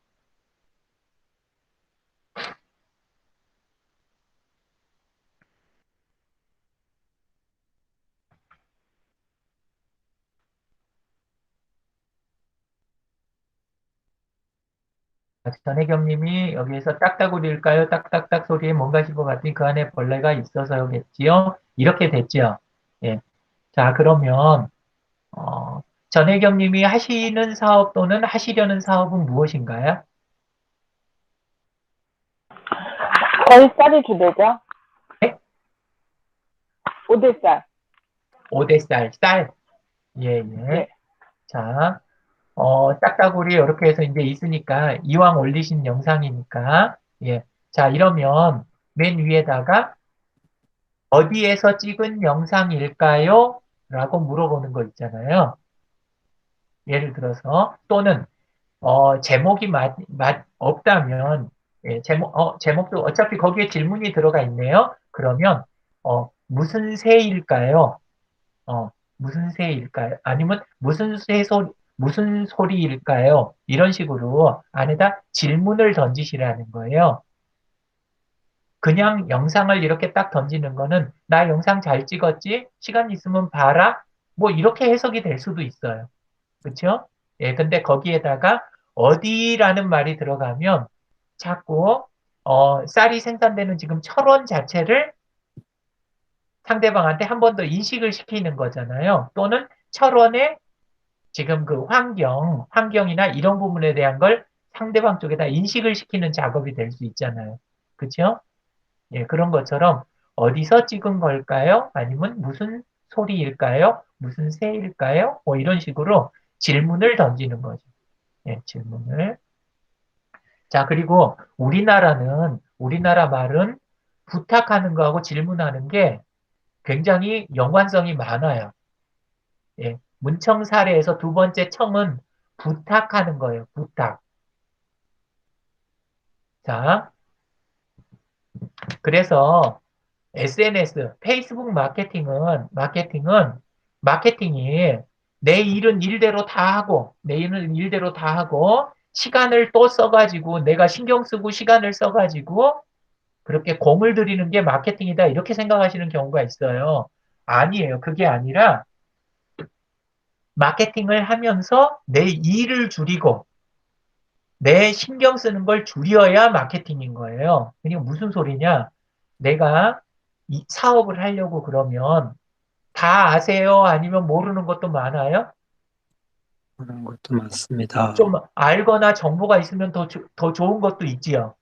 전혜경님이 여기에서 딱따구리일까요? 딱딱딱 소리에 뭔가 싶것 같으니 그 안에 벌레가 있어서겠지요? 이렇게 됐죠. 예. 자, 그러면 전혜경님이 하시는 사업 또는 하시려는 사업은 무엇인가요? 거의 쌀이 주되죠? 네? 5대 쌀. 5대 쌀. 예, 예. 예. 자, 딱따구리 이렇게 해서 이제 있으니까 이왕 올리신 영상이니까 예. 자, 이러면 맨 위에다가 어디에서 찍은 영상일까요? 라고 물어보는 거 있잖아요. 예를 들어서 또는 제목이 없다면 예, 제목도 어차피 거기에 질문이 들어가 있네요. 그러면 무슨 새일까요? 무슨 새일까요? 아니면 무슨 소리일까요? 이런 식으로 안에다 질문을 던지시라는 거예요. 그냥 영상을 이렇게 딱 던지는 거는 나 영상 잘 찍었지? 시간 있으면 봐라? 뭐 이렇게 해석이 될 수도 있어요. 그렇죠? 예, 근데 거기에다가 어디라는 말이 들어가면 자꾸 쌀이 생산되는 지금 철원 자체를 상대방한테 한 번 더 인식을 시키는 거잖아요. 또는 철원의 지금 그 환경이나 이런 부분에 대한 걸 상대방 쪽에다 인식을 시키는 작업이 될 수 있잖아요. 그렇죠? 예, 그런 것처럼 어디서 찍은 걸까요? 아니면 무슨 소리일까요? 무슨 새일까요? 뭐 이런 식으로 질문을 던지는 거죠. 예, 질문을. 자, 그리고 우리나라 말은 부탁하는 거하고 질문하는 게 굉장히 연관성이 많아요. 예, 문청 사례에서 두 번째 청은 부탁하는 거예요. 부탁. 자, 그래서 SNS, 페이스북 마케팅이 내 일은 일대로 다 하고, 내 일은 일대로 다 하고, 시간을 또 써가지고, 내가 신경 쓰고 시간을 써가지고, 그렇게 공을 들이는 게 마케팅이다. 이렇게 생각하시는 경우가 있어요. 아니에요. 그게 아니라, 마케팅을 하면서 내 일을 줄이고, 내 신경 쓰는 걸 줄여야 마케팅인 거예요. 그러니까 무슨 소리냐? 내가 이 사업을 하려고 그러면 다 아세요? 아니면 모르는 것도 많아요? 그런 것도 많습니다. 좀 알거나 정보가 있으면 더 좋은 것도 있지요.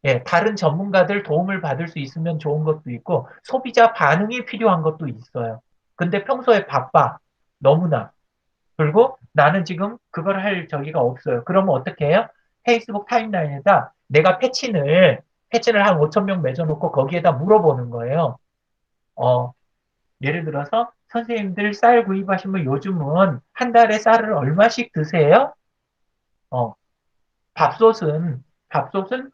예, 다른 전문가들 도움을 받을 수 있으면 좋은 것도 있고, 소비자 반응이 필요한 것도 있어요. 근데 평소에 바빠. 너무나. 그리고 나는 지금 그걸 할 저기가 없어요. 그러면 어떻게 해요? 페이스북 타임라인에다 내가 패친을 한 5천 명 맺어놓고 거기에다 물어보는 거예요. 어, 예를 들어서 선생님들 쌀 구입하시면 요즘은 한 달에 쌀을 얼마씩 드세요? 어, 밥솥은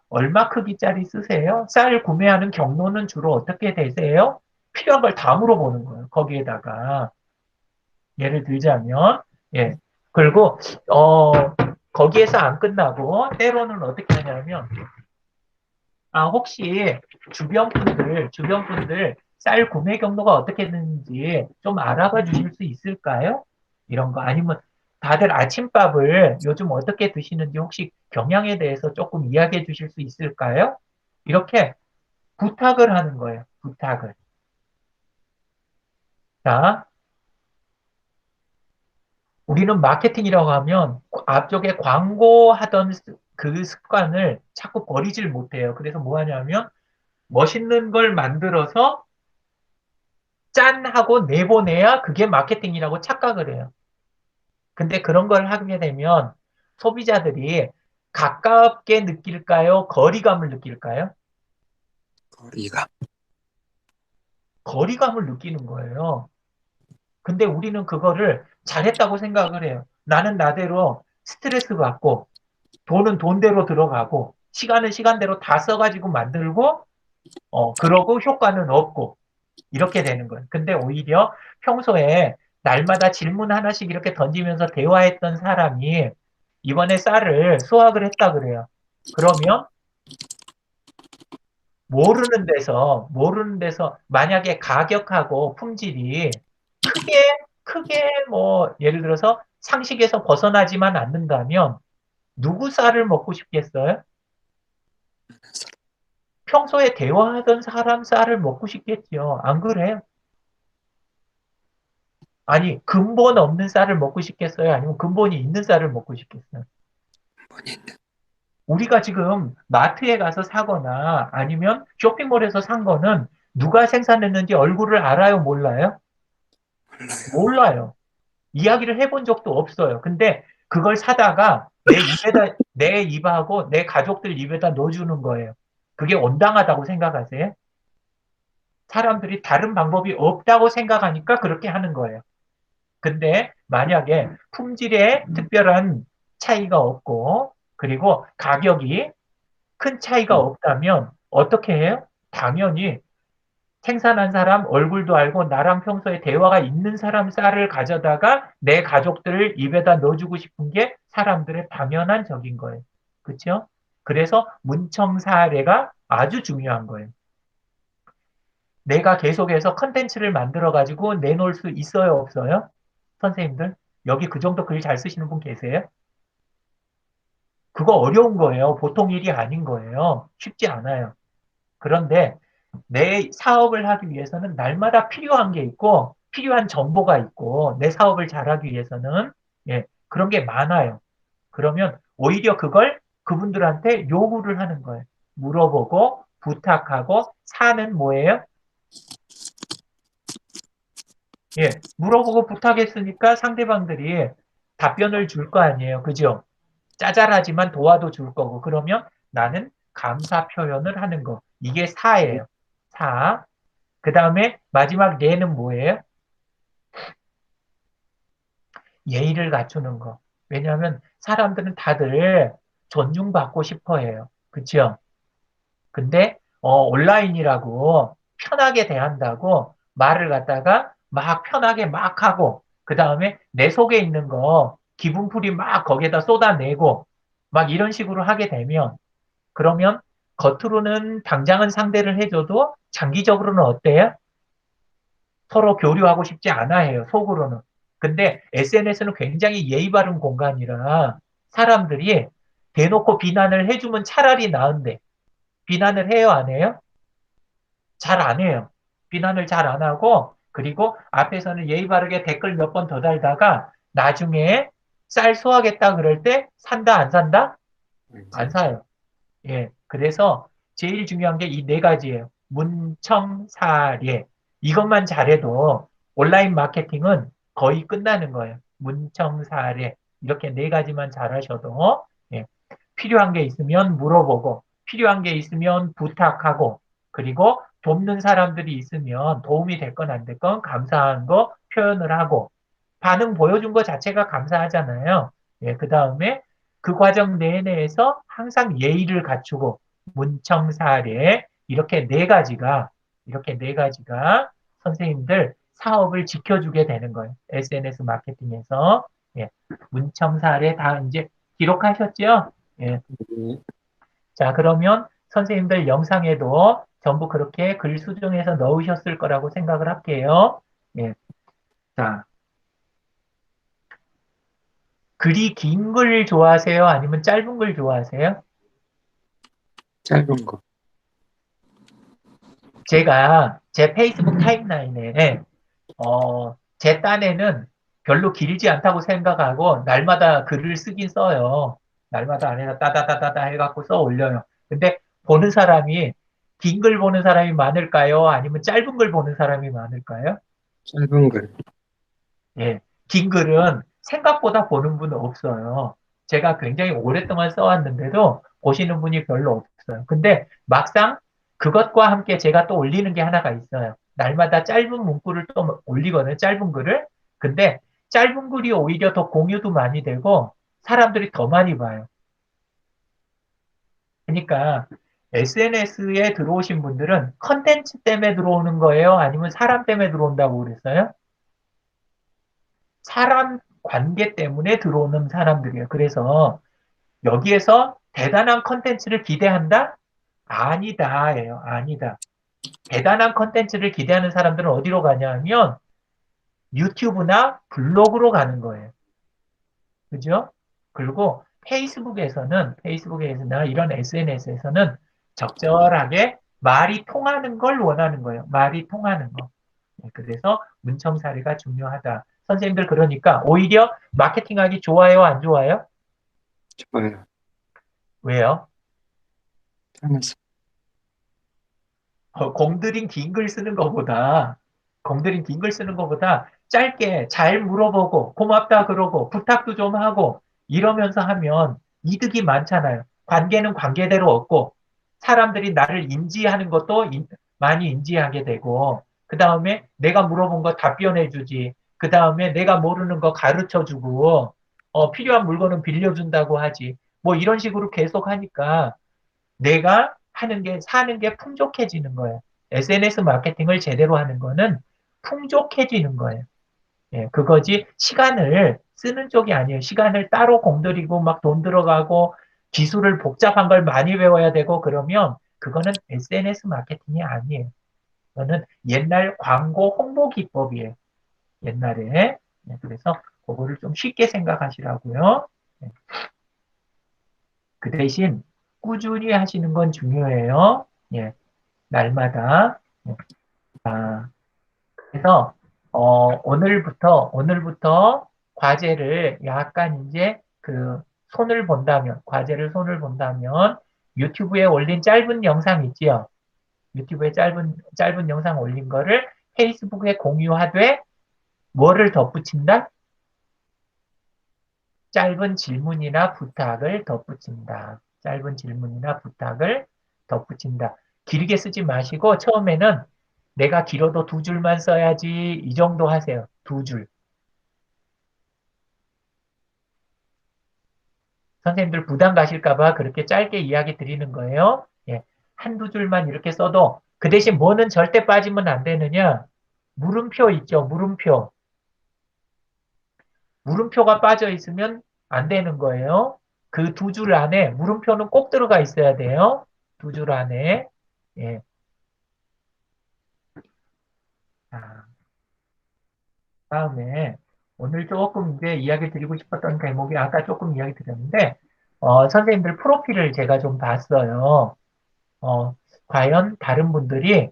얼마 크기짜리 쓰세요? 쌀 구매하는 경로는 주로 어떻게 되세요? 필요한 걸 다 물어보는 거예요. 거기에다가. 예를 들자면, 예. 그리고, 거기에서 안 끝나고, 때로는 어떻게 하냐면, 혹시 주변 분들 쌀 구매 경로가 어떻게 되는지 좀 알아봐 주실 수 있을까요? 이런 거. 아니면 다들 아침밥을 요즘 어떻게 드시는지 혹시 경향에 대해서 조금 이야기해 주실 수 있을까요? 이렇게 부탁을 하는 거예요. 부탁을. 자, 우리는 마케팅이라고 하면 앞쪽에 광고하던 그 습관을 자꾸 버리질 못해요. 그래서 뭐 하냐면 멋있는 걸 만들어서 짠 하고 내보내야 그게 마케팅이라고 착각을 해요. 근데 그런 걸 하게 되면 소비자들이 가깝게 느낄까요? 거리감을 느낄까요? 거리가. 거리감을 느끼는 거예요. 근데 우리는 그거를 잘했다고 생각을 해요. 나는 나대로 스트레스 받고 돈은 돈대로 들어가고 시간은 시간대로 다 써가지고 만들고 그러고 효과는 없고 이렇게 되는 거예요. 근데 오히려 평소에 날마다 질문 하나씩 이렇게 던지면서 대화했던 사람이 이번에 쌀을 수확을 했다 그래요. 그러면 모르는 데서 만약에 가격하고 품질이 크게 뭐 예를 들어서 상식에서 벗어나지만 않는다면 누구 쌀을 먹고 싶겠어요? 평소에 대화하던 사람 쌀을 먹고 싶겠죠. 안 그래요? 아니, 근본 없는 쌀을 먹고 싶겠어요? 아니면 근본이 있는 쌀을 먹고 싶겠어요? 본인 우리가 지금 마트에 가서 사거나 아니면 쇼핑몰에서 산 거는 누가 생산했는지 얼굴을 알아요? 몰라요? 몰라요. 몰라요. 이야기를 해본 적도 없어요. 근데 그걸 사다가 내 입하고 내 가족들 입에다 넣어주는 거예요. 그게 온당하다고 생각하세요? 사람들이 다른 방법이 없다고 생각하니까 그렇게 하는 거예요. 근데 만약에 품질에 특별한 차이가 없고 그리고 가격이 큰 차이가 없다면 어떻게 해요? 당연히 생산한 사람 얼굴도 알고 나랑 평소에 대화가 있는 사람 쌀을 가져다가 내 가족들을 입에다 넣어주고 싶은 게 사람들의 당연한 적인 거예요. 그렇죠? 그래서 문청 사례가 아주 중요한 거예요. 내가 계속해서 컨텐츠를 만들어 가지고 내놓을 수 있어요, 없어요? 선생님들, 여기 그 정도 글 잘 쓰시는 분 계세요? 그거 어려운 거예요. 보통 일이 아닌 거예요. 쉽지 않아요. 그런데 내 사업을 하기 위해서는 날마다 필요한 게 있고, 필요한 정보가 있고, 내 사업을 잘하기 위해서는, 예, 그런 게 많아요. 그러면 오히려 그걸 그분들한테 요구를 하는 거예요. 물어보고, 부탁하고, 사는 뭐예요? 예, 물어보고 부탁했으니까 상대방들이 답변을 줄 거 아니에요. 그죠? 짜잘하지만 도와도 줄 거고. 그러면 나는 감사 표현을 하는 거. 이게 4예요. 4. 그 다음에 마지막 예는 뭐예요? 예의를 갖추는 거. 왜냐하면 사람들은 다들 존중받고 싶어 해요. 그쵸? 근데 온라인이라고 편하게 대한다고 말을 갖다가 막 편하게 막 하고 그 다음에 내 속에 있는 거 기분풀이 막 거기에다 쏟아내고 막 이런 식으로 하게 되면 그러면 겉으로는 당장은 상대를 해줘도 장기적으로는 어때요? 서로 교류하고 싶지 않아 해요. 속으로는. 근데 SNS는 굉장히 예의 바른 공간이라 사람들이 대놓고 비난을 해주면 차라리 나은데 비난을 해요, 안 해요? 잘 안 해요. 비난을 잘 안 하고, 그리고 앞에서는 예의 바르게 댓글 몇 번 더 달다가, 나중에 쌀 소화하겠다 그럴 때, 산다, 안 산다? 안 사요. 예. 그래서 제일 중요한 게 이 네 가지예요. 문청사례. 이것만 잘해도 온라인 마케팅은 거의 끝나는 거예요. 문청사례. 이렇게 네 가지만 잘하셔도, 예. 필요한 게 있으면 물어보고, 필요한 게 있으면 부탁하고, 그리고 돕는 사람들이 있으면 도움이 될 건 안 될 건 감사한 거 표현을 하고, 반응 보여준 것 자체가 감사하잖아요. 예, 그 다음에 그 과정 내내에서 항상 예의를 갖추고, 문청사례, 이렇게 네 가지가 선생님들 사업을 지켜주게 되는 거예요. SNS 마케팅에서. 예, 문청사례 다 이제 기록하셨죠? 예. 네. 자, 그러면 선생님들 영상에도 전부 그렇게 글 수정해서 넣으셨을 거라고 생각을 할게요. 예. 자, 글이 긴 글 좋아하세요? 아니면 짧은 글 좋아하세요? 짧은 거. 제가 제 페이스북 타임라인에 제 딴에는 별로 길지 않다고 생각하고 날마다 글을 쓰긴 써요. 날마다 안에다 따다다다다 해갖고 써 올려요. 근데 보는 사람이 긴 글 보는 사람이 많을까요? 아니면 짧은 글 보는 사람이 많을까요? 짧은 글. 예, 긴 글은 생각보다 보는 분 없어요. 제가 굉장히 오랫동안 써왔는데도 보시는 분이 별로 없어요. 근데 막상 그것과 함께 제가 또 올리는 게 하나가 있어요. 날마다 짧은 문구를 또 올리거든요. 짧은 글을. 근데 짧은 글이 오히려 더 공유도 많이 되고 사람들이 더 많이 봐요. 그러니까 SNS에 들어오신 분들은 컨텐츠 때문에 들어오는 거예요? 아니면 사람 때문에 들어온다고 그랬어요? 사람 관계 때문에 들어오는 사람들이에요. 그래서 여기에서 대단한 컨텐츠를 기대한다? 아니다예요. 아니다. 대단한 컨텐츠를 기대하는 사람들은 어디로 가냐 하면 유튜브나 블로그로 가는 거예요. 그죠? 그리고 페이스북에서나 이런 SNS에서는 적절하게 말이 통하는 걸 원하는 거예요. 말이 통하는 거. 네, 그래서 문청 사례가 중요하다. 선생님들 그러니까 오히려 마케팅하기 좋아요, 안 좋아요? 좋아요. 왜요? 편해서. 공들인 긴 글 쓰는 것보다 짧게 잘 물어보고 고맙다 그러고 부탁도 좀 하고 이러면서 하면 이득이 많잖아요. 관계는 관계대로 없고 사람들이 나를 인지하는 것도 많이 인지하게 되고 그 다음에 내가 물어본 거 답변해 주지. 그 다음에 내가 모르는 거 가르쳐 주고 필요한 물건은 빌려준다고 하지. 뭐 이런 식으로 계속 하니까 내가 사는 게 풍족해지는 거예요. SNS 마케팅을 제대로 하는 거는 풍족해지는 거예요. 예, 그거지 시간을 쓰는 쪽이 아니에요. 시간을 따로 공들이고 막 돈 들어가고 기술을 복잡한 걸 많이 배워야 되고 그러면 그거는 SNS 마케팅이 아니에요. 그거는 옛날 광고 홍보 기법이에요. 옛날에. 예, 그래서 그거를 좀 쉽게 생각하시라고요. 예, 그 대신 꾸준히 하시는 건 중요해요. 예, 날마다. 예. 그래서 오늘부터 과제를 약간 이제 과제를 손을 본다면 유튜브에 올린 짧은 영상 있지요. 유튜브에 짧은 영상 올린 거를 페이스북에 공유하되 뭐를 덧붙인다? 짧은 질문이나 부탁을 덧붙인다. 짧은 질문이나 부탁을 덧붙인다. 길게 쓰지 마시고 처음에는 내가 길어도 2줄만 써야지 이 정도 하세요. 2줄. 선생님들 부담 가실까 봐 그렇게 짧게 이야기 드리는 거예요. 예. 한두 줄만 이렇게 써도 그 대신 뭐는 절대 빠지면 안 되느냐? 물음표 있죠. 물음표. 물음표가 빠져 있으면 안 되는 거예요. 그 2줄 안에 물음표는 꼭 들어가 있어야 돼요. 2줄 안에. 예. 자, 다음에 오늘 조금 이제 이야기 드리고 싶었던 대목이 아까 조금 이야기 드렸는데 선생님들 프로필을 제가 좀 봤어요. 어, 과연 다른 분들이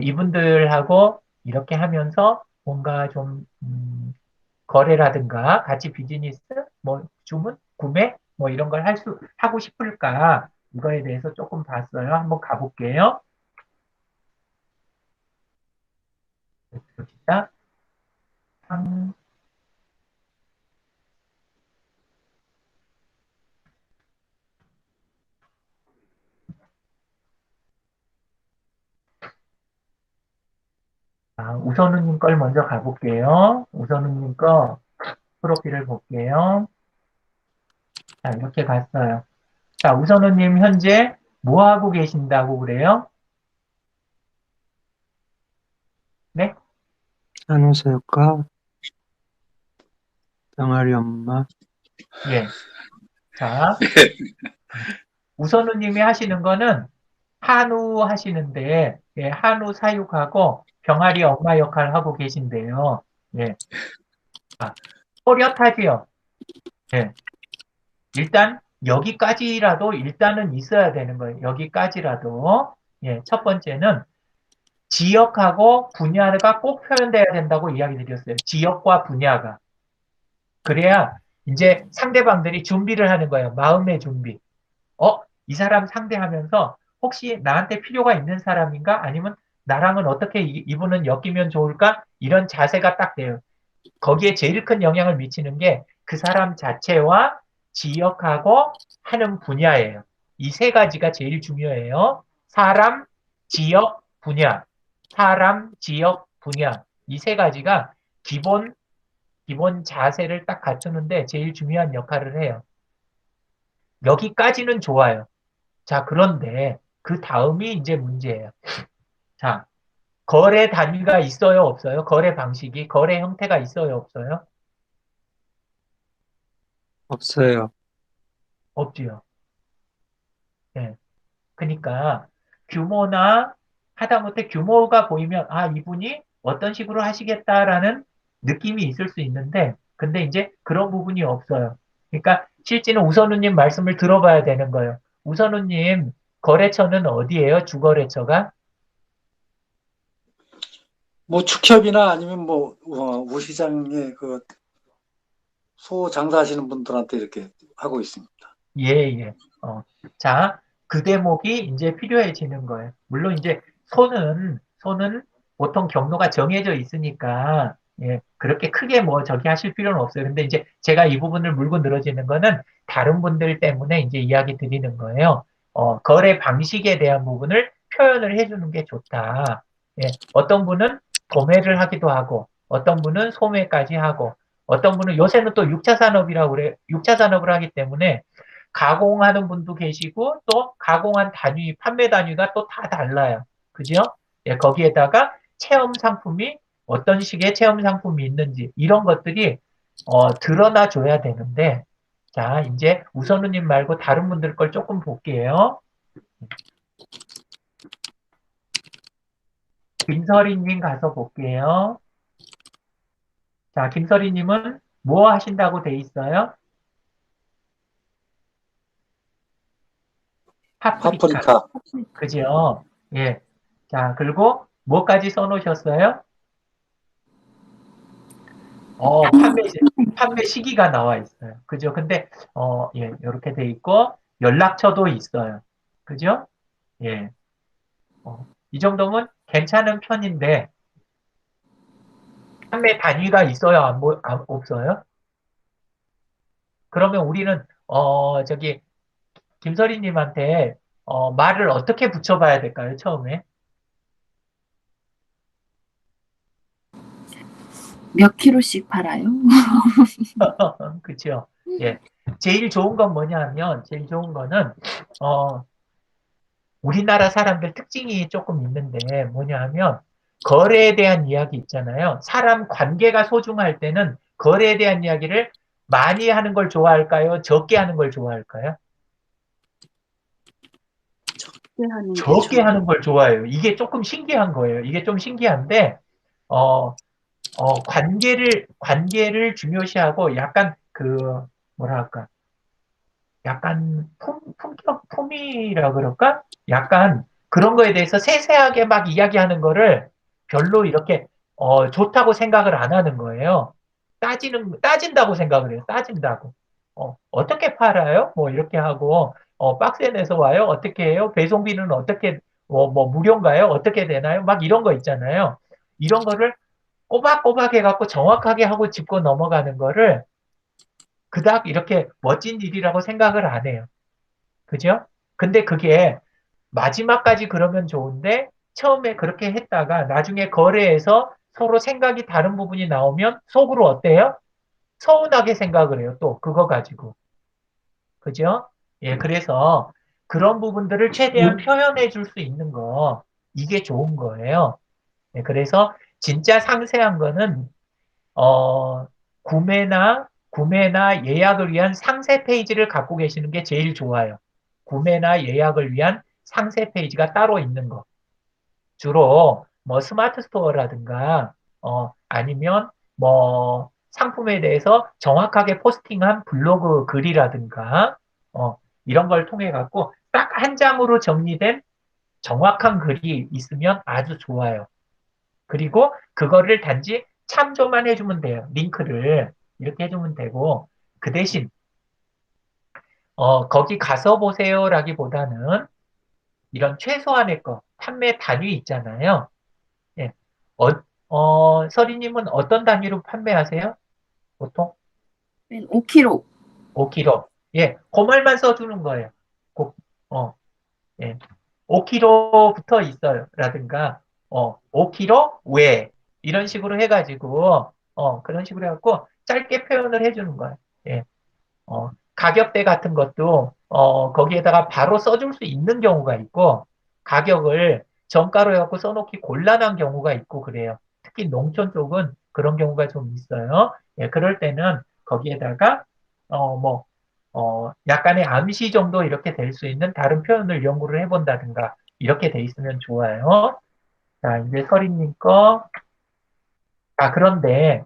이분들하고 이렇게 하면서 뭔가 좀 거래라든가 같이 비즈니스, 뭐 주문, 구매, 뭐 이런 걸 하고 싶을까? 이거에 대해서 조금 봤어요. 한번 가볼게요. 봅시다. 우선우님 걸 먼저 가볼게요. 우선우님 거 프로필을 볼게요. 자, 이렇게 갔어요. 자, 우선우님 현재 뭐 하고 계신다고 그래요? 네? 산호사역과 병아리 엄마, 예. 자, 우선우님이 하시는 거는 한우 하시는데, 예, 한우 사육하고 병아리 엄마 역할을 하고 계신데요. 예. 또렷하지요? 예. 일단, 여기까지라도 일단은 있어야 되는 거예요. 여기까지라도. 예, 첫 번째는 지역하고 분야가 꼭 표현돼야 된다고 이야기 드렸어요. 지역과 분야가. 그래야 이제 상대방들이 준비를 하는 거예요. 마음의 준비. 이 사람 상대하면서 혹시 나한테 필요가 있는 사람인가? 아니면 나랑은 어떻게 이분은 엮이면 좋을까? 이런 자세가 딱 돼요. 거기에 제일 큰 영향을 미치는 게 그 사람 자체와 지역하고 하는 분야예요. 이 세 가지가 제일 중요해요. 사람, 지역, 분야. 사람, 지역, 분야. 이 세 가지가 기본 자세를 딱 갖추는데 제일 중요한 역할을 해요. 여기까지는 좋아요. 자, 그런데 그 다음이 이제 문제예요. 자, 거래 단위가 있어요, 없어요? 거래 방식이, 거래 형태가 있어요, 없어요? 없어요. 없지요. 네. 그러니까 규모나 하다못해 규모가 보이면 이분이 어떤 식으로 하시겠다라는 느낌이 있을 수 있는데 근데 이제 그런 부분이 없어요. 그러니까 실제는 우선우님 말씀을 들어봐야 되는 거예요. 우선우님 거래처는 어디예요? 주거래처가? 뭐 축협이나 아니면 뭐 우시장에 그 소 장사하시는 분들한테 이렇게 하고 있습니다. 예, 예. 자, 그 대목이 이제 필요해지는 거예요. 물론 이제 손은 보통 경로가 정해져 있으니까, 예, 그렇게 크게 뭐 저기 하실 필요는 없어요. 근데 이제 제가 이 부분을 물고 늘어지는 거는 다른 분들 때문에 이제 이야기 드리는 거예요. 거래 방식에 대한 부분을 표현을 해주는 게 좋다. 예, 어떤 분은 도매를 하기도 하고, 어떤 분은 소매까지 하고, 어떤 분은 요새는 또 6차 산업이라고 그래. 6차 산업을 하기 때문에 가공하는 분도 계시고 또 가공한 단위, 판매 단위가 또 다 달라요. 그죠? 예, 거기에다가 체험 상품이 어떤 식의 체험 상품이 있는지 이런 것들이 드러나 줘야 되는데 자, 이제 우선우님 말고 다른 분들 걸 조금 볼게요. 김설이님 가서 볼게요. 자, 김설이님은 뭐 하신다고 돼 있어요? 파프리카. 파프리카. 그죠? 예. 자, 그리고 뭐까지 써놓으셨어요? 판매 시기가 나와 있어요. 그죠? 근데, 예, 이렇게 돼 있고, 연락처도 있어요. 그죠? 예. 이 정도면 괜찮은 편인데, 판매 단위가 있어요? 없어요? 그러면 우리는, 저기, 김설이님한테 말을 어떻게 붙여봐야 될까요, 처음에? 몇 킬로씩 팔아요? 그쵸? 예. 제일 좋은 건 뭐냐 하면, 제일 좋은 거는, 우리나라 사람들 특징이 조금 있는데, 뭐냐 하면, 거래에 대한 이야기 있잖아요. 사람 관계가 소중할 때는 거래에 대한 이야기를 많이 하는 걸 좋아할까요? 적게 하는 걸 좋아할까요? 하는 게 적게 좋아요. 하는 걸 좋아해요. 이게 조금 신기한 거예요. 이게 좀 신기한데, 어, 관계를 중요시하고 약간 뭐랄까, 약간 품이라 그럴까? 약간 그런 거에 대해서 세세하게 막 이야기하는 거를 별로 이렇게, 좋다고 생각을 안 하는 거예요. 따진다고 생각을 해요. 따진다고. 어떻게 팔아요? 뭐 이렇게 하고, 박스에 내서 와요? 어떻게 해요? 배송비는 어떻게, 무료인가요? 어떻게 되나요? 막 이런 거 있잖아요. 이런 거를 꼬박꼬박 해갖고 정확하게 하고 짚고 넘어가는 거를 그닥 이렇게 멋진 일이라고 생각을 안 해요. 그죠? 근데 그게 마지막까지 그러면 좋은데 처음에 그렇게 했다가 나중에 거래해서 서로 생각이 다른 부분이 나오면 속으로 어때요? 서운하게 생각을 해요. 또 그거 가지고. 그죠? 예, 그래서 그런 부분들을 최대한 표현해 줄 수 있는 거, 이게 좋은 거예요. 예, 그래서 진짜 상세한 거는 어, 구매나 예약을 위한 상세 페이지를 갖고 계시는 게 제일 좋아요. 구매나 예약을 위한 상세 페이지가 따로 있는 거. 주로 뭐 스마트 스토어라든가, 아니면 뭐 상품에 대해서 정확하게 포스팅한 블로그 글이라든가, 이런 걸 통해 갖고 딱 한 장으로 정리된 정확한 글이 있으면 아주 좋아요. 그리고 그거를 단지 참조만 해주면 돼요. 링크를 이렇게 해주면 되고 그 대신 거기 가서 보세요라기보다는 이런 최소한의 거 판매 단위 있잖아요. 예. 서리님은 어떤 단위로 판매하세요? 보통 5kg. 5kg. 예, 그 말만 써주는 거예요. 꼭, 예. 5kg부터 있어요. 라든가, 5kg 외. 이런 식으로 해가지고, 그런 식으로 해갖고, 짧게 표현을 해주는 거예요. 예. 가격대 같은 것도, 거기에다가 바로 써줄 수 있는 경우가 있고, 가격을 정가로 해갖고 써놓기 곤란한 경우가 있고, 그래요. 특히 농촌 쪽은 그런 경우가 좀 있어요. 예, 그럴 때는 거기에다가, 뭐, 약간의 암시 정도 이렇게 될 수 있는 다른 표현을 연구를 해본다든가, 이렇게 돼 있으면 좋아요. 자, 이제 서리님 거. 그런데,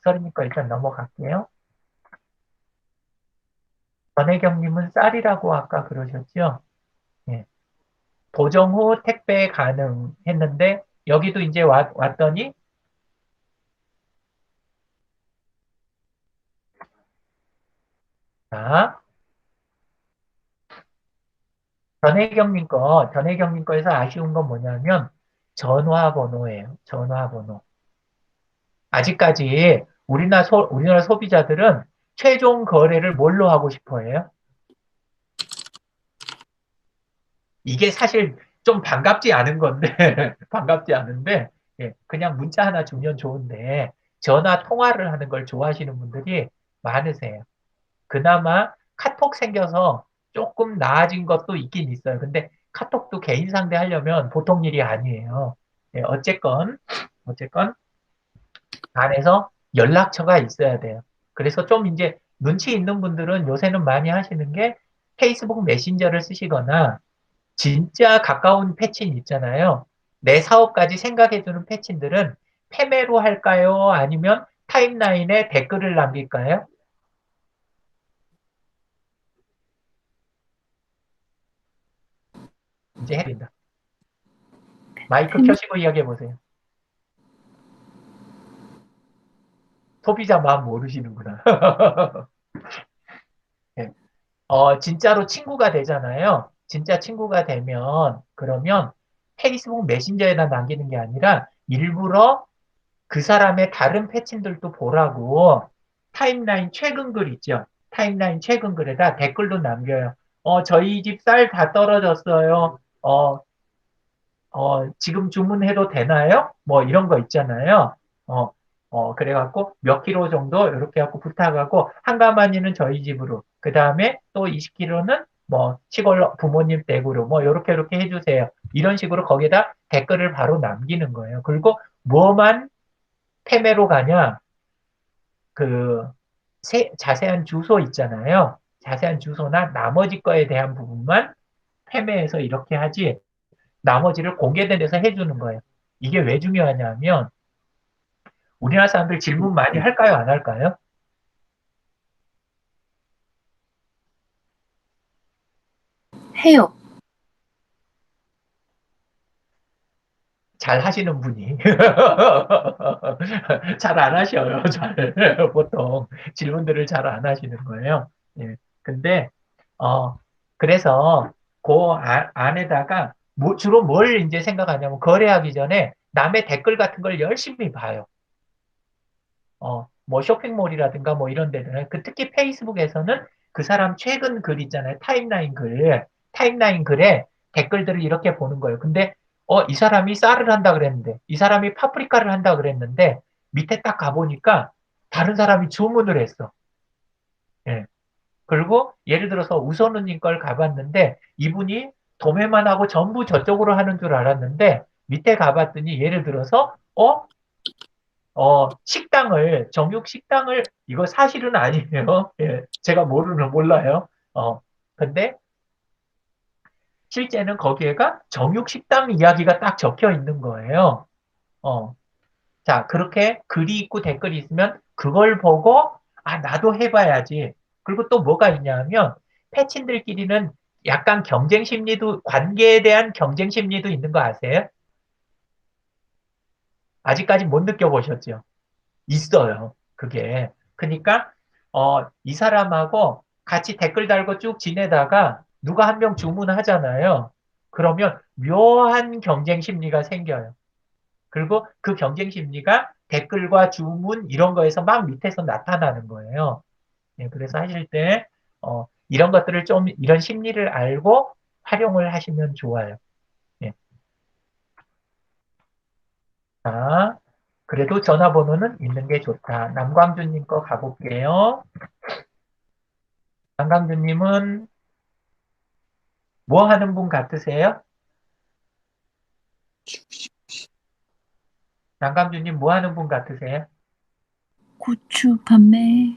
서리님 거 일단 넘어갈게요. 전혜경님은 쌀이라고 아까 그러셨죠? 예. 보정 후 택배 가능했는데, 여기도 이제 왔더니, 자, 전혜경님 거에서 아쉬운 건 뭐냐면, 전화번호예요. 전화번호. 아직까지 우리나라 소비자들은 최종 거래를 뭘로 하고 싶어 해요? 이게 사실 좀 반갑지 않은 건데, 반갑지 않은데, 예, 그냥 문자 하나 주면 좋은데, 전화 통화를 하는 걸 좋아하시는 분들이 많으세요. 그나마 카톡 생겨서 조금 나아진 것도 있긴 있어요. 근데 카톡도 개인 상대하려면 보통 일이 아니에요. 예, 어쨌건, 안에서 연락처가 있어야 돼요. 그래서 좀 이제 눈치 있는 분들은 요새는 많이 하시는 게 페이스북 메신저를 쓰시거나 진짜 가까운 패친 있잖아요. 내 사업까지 생각해주는 패친들은 패매로 할까요? 아니면 타임라인에 댓글을 남길까요? 이제 해야 된다. 마이크 켜시고 이야기해 보세요. 소비자 마음 모르시는구나. 네. 진짜로 친구가 되잖아요. 진짜 친구가 되면, 그러면 페이스북 메신저에다 남기는 게 아니라 일부러 그 사람의 다른 패친들도 보라고 타임라인 최근 글 있죠. 타임라인 최근 글에다 댓글도 남겨요. 저희 집 쌀 다 떨어졌어요. 지금 주문해도 되나요? 뭐 이런 거 있잖아요. 어, 그래갖고 몇 킬로 정도 이렇게 갖고 부탁하고 한 가마니는 저희 집으로 그 다음에 또 20킬로는 뭐 시골 부모님 댁으로 뭐 이렇게 해주세요. 이런 식으로 거기다 댓글을 바로 남기는 거예요. 그리고 뭐만 패매로 가냐? 그 자세한 주소 있잖아요. 자세한 주소나 나머지 거에 대한 부분만 패매해서 이렇게 하지 나머지를 공개된 데서 해주는 거예요. 이게 왜 중요하냐면 우리나라 사람들 질문 많이 할까요? 안 할까요? 해요. 잘 하시는 분이 잘 안 하셔요. 보통 질문들을 잘 안 하시는 거예요. 예. 근데 그래서 그 안에다가 주로 뭘 이제 생각하냐면 거래하기 전에 남의 댓글 같은 걸 열심히 봐요. 뭐 쇼핑몰이라든가 뭐 이런 데는 특히 페이스북에서는 그 사람 최근 글 있잖아요. 타임라인 글에 댓글들을 이렇게 보는 거예요. 근데 이 사람이 쌀을 한다 그랬는데 이 사람이 파프리카를 한다 그랬는데 밑에 딱 가보니까 다른 사람이 주문을 했어. 예. 그리고 예를 들어서 우선우님 걸 가봤는데 이분이 도매만 하고 전부 저쪽으로 하는 줄 알았는데 밑에 가봤더니 예를 들어서 정육 식당을, 이거 사실은 아니에요. 예, 제가 몰라요. 근데 실제는 거기에가 정육 식당 이야기가 딱 적혀 있는 거예요. 자, 그렇게 글이 있고 댓글이 있으면 그걸 보고, 나도 해봐야지. 그리고 또 뭐가 있냐면, 패친들끼리는 약간 경쟁 심리도, 관계에 대한 경쟁 심리도 있는 거 아세요? 아직까지 못 느껴보셨죠? 있어요. 그게. 그러니까 이 사람하고 같이 댓글 달고 쭉 지내다가 누가 한 명 주문하잖아요. 그러면 묘한 경쟁 심리가 생겨요. 그리고 그 경쟁 심리가 댓글과 주문 이런 거에서 막 밑에서 나타나는 거예요. 예, 그래서 하실 때 이런 것들을 좀 이런 심리를 알고 활용을 하시면 좋아요. 예. 자, 그래도 전화번호는 있는 게 좋다. 남광주님 거 가볼게요. 남광주님은 뭐 하는 분 같으세요? 남광주님 뭐 하는 분 같으세요? 고추 판매.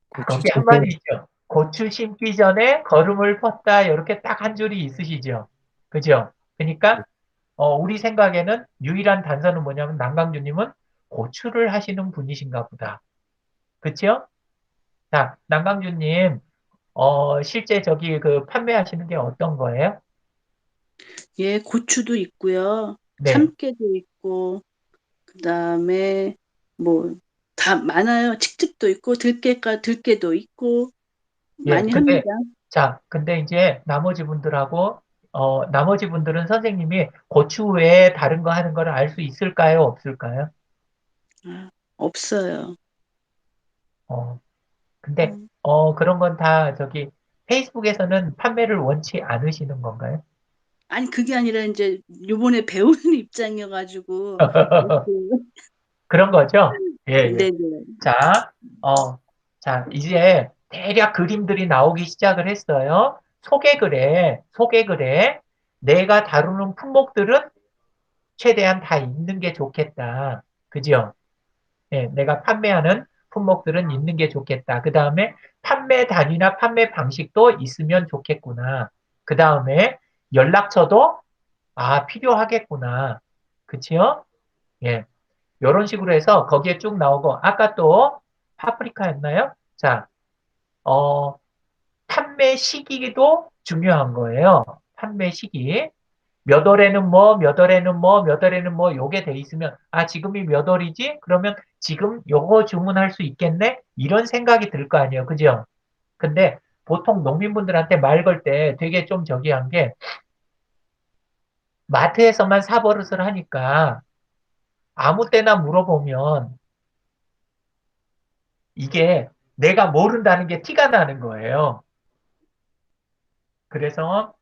고추 거기 재배, 한마디 있죠. 고추 심기 전에 걸음을 폈다. 이렇게 딱 한 줄이 있으시죠. 그죠? 그러니까 우리 생각에는 유일한 단서는 뭐냐면 남광주님은 고추를 하시는 분이신가 보다. 그쵸? 자, 남광주님, 실제 저기 그 판매하시는 게 어떤 거예요? 예, 고추도 있고요. 네. 참깨도 있고, 그다음에 뭐 다 많아요. 칡즙도 있고 들깨도 있고 예, 많이 합니다. 근데 이제 나머지 분들은 선생님이 고추 외에 다른 거 하는 걸 알 수 있을까요? 없을까요? 아, 없어요. 어, 근데, 음. 그런 건 다 저기 페이스북에서는 판매를 원치 않으시는 건가요? 아니 그게 아니라 이제 요번에 배우는 입장이어가지고 그, 그런 거죠? 예, 예. 네네. 자, 이제 대략 그림들이 나오기 시작을 했어요. 소개글에 내가 다루는 품목들은 최대한 다 있는 게 좋겠다. 그죠? 예, 내가 판매하는 품목들은 있는 게 좋겠다. 그 다음에 판매 단위나 판매 방식도 있으면 좋겠구나. 그 다음에 연락처도 필요하겠구나. 그치요? 예. 이런 식으로 해서 거기에 쭉 나오고 아까 또 파프리카였나요? 자, 어, 판매 시기도 중요한 거예요. 판매 시기. 몇 월에는 뭐, 몇 월에는 뭐, 몇 월에는 뭐, 요게 돼 있으면, 지금이 몇 월이지? 그러면 지금 요거 주문할 수 있겠네? 이런 생각이 들 거 아니에요. 그죠? 근데 보통 농민분들한테 말 걸 때 되게 좀 저기 한 게, 마트에서만 사버릇을 하니까 아무 때나 물어보면 이게 내가 모른다는 게 티가 나는 거예요. 그래서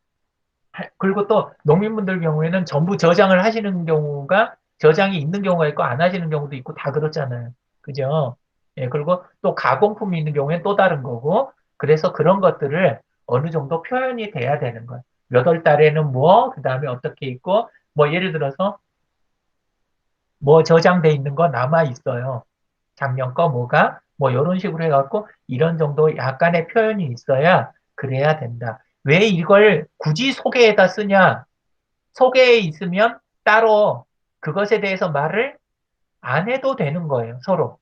그리고 또 농민분들 경우에는 전부 저장을 하시는 경우가 저장이 있는 경우가 있고 안 하시는 경우도 있고 다 그렇잖아요. 그죠? 예, 그리고 또 가공품이 있는 경우에는 또 다른 거고 그래서 그런 것들을 어느 정도 표현이 돼야 되는 거예요. 몇 월 달에는 뭐, 그 다음에 어떻게 있고 뭐 예를 들어서 뭐 저장돼 있는 거 남아 있어요. 작년 거 뭐가 뭐 이런 식으로 해갖고 이런 정도 약간의 표현이 있어야 그래야 된다. 왜 이걸 굳이 소개에다 쓰냐? 소개에 있으면 따로 그것에 대해서 말을 안 해도 되는 거예요, 서로.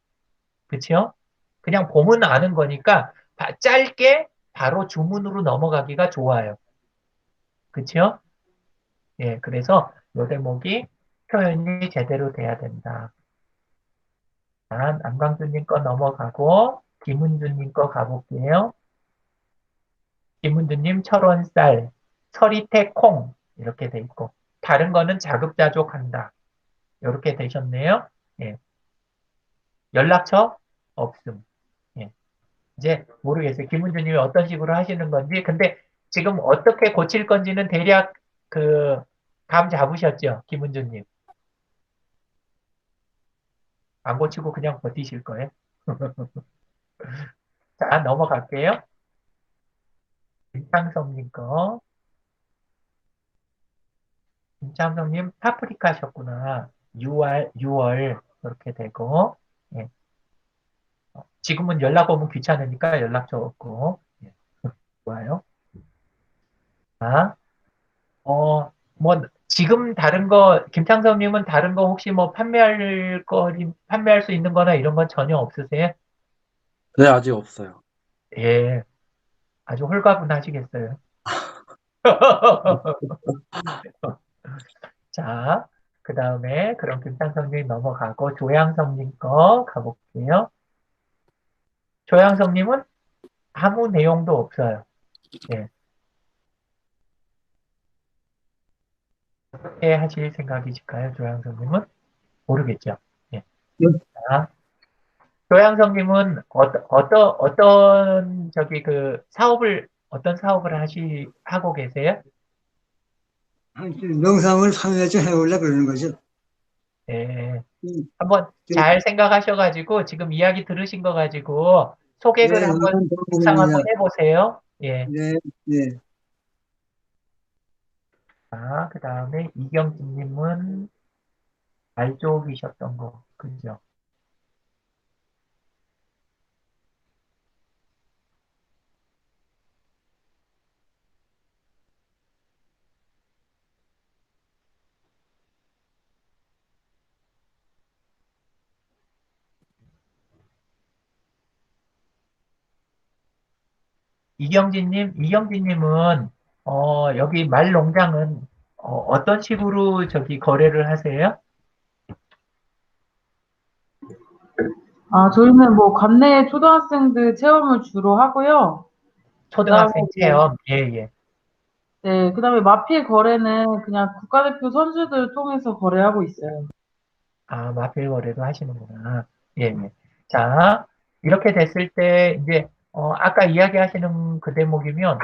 그렇죠? 그냥 보면 아는 거니까 짧게 바로 주문으로 넘어가기가 좋아요. 그렇죠? 예, 그래서 요 대목이 표현이 제대로 돼야 된다. 자, 남강수님 거 넘어가고 김은주님 거 가볼게요. 김은주님 철원쌀, 서리태 콩 이렇게 돼 있고 다른 거는 자급자족한다. 이렇게 되셨네요. 예. 연락처 없음. 예. 이제 모르겠어요. 김은주님이 어떤 식으로 하시는 건지. 근데 지금 어떻게 고칠 건지는 대략 그 감 잡으셨죠, 김은주님. 안 고치고 그냥 버티실 거예요. 자, 넘어갈게요. 김창섭님 거. 김창섭님 파프리카셨구나. 6월 이렇게 되고. 예. 지금은 연락 오면 귀찮으니까 연락처 없고. 예. 좋아요. 자, 뭐, 지금 다른 거, 김창섭님은 다른 거 혹시 뭐 판매할 수 있는 거나 이런 건 전혀 없으세요? 네, 아직 없어요. 예, 아주 홀가분하시겠어요. 자, 그 다음에 그럼 김창섭님 넘어가고 조양섭님 거 가볼게요. 조양섭님은 아무 내용도 없어요. 예, 어떻게 하실 생각이실까요, 조양섭님은? 모르겠죠. 예. 자, 조양성님은 저기 어떤 사업을 하고 계세요? 명상을 3회 해보려 그러는 거죠. 예. 음, 한번 잘 생각하셔가지고, 지금 이야기 들으신 거 가지고, 소개글 네, 한번, 의견 묵상 한번 도움드립니다. 해보세요. 예. 네, 네. 자, 그 다음에 이경진님은 알족이셨던 거, 그죠? 이경진님은, 여기 말 농장은, 어떤 식으로 저기 거래를 하세요? 저희는 뭐 관내 초등학생들 체험을 주로 하고요. 그다음에 초등학생 뭐, 체험, 예, 예. 네, 그다음에 마필 거래는 그냥 국가대표 선수들 통해서 거래하고 있어요. 아, 마필 거래도 하시는구나. 예, 예. 자, 이렇게 됐을 때, 이제, 아까 이야기하시는 그 대목이면,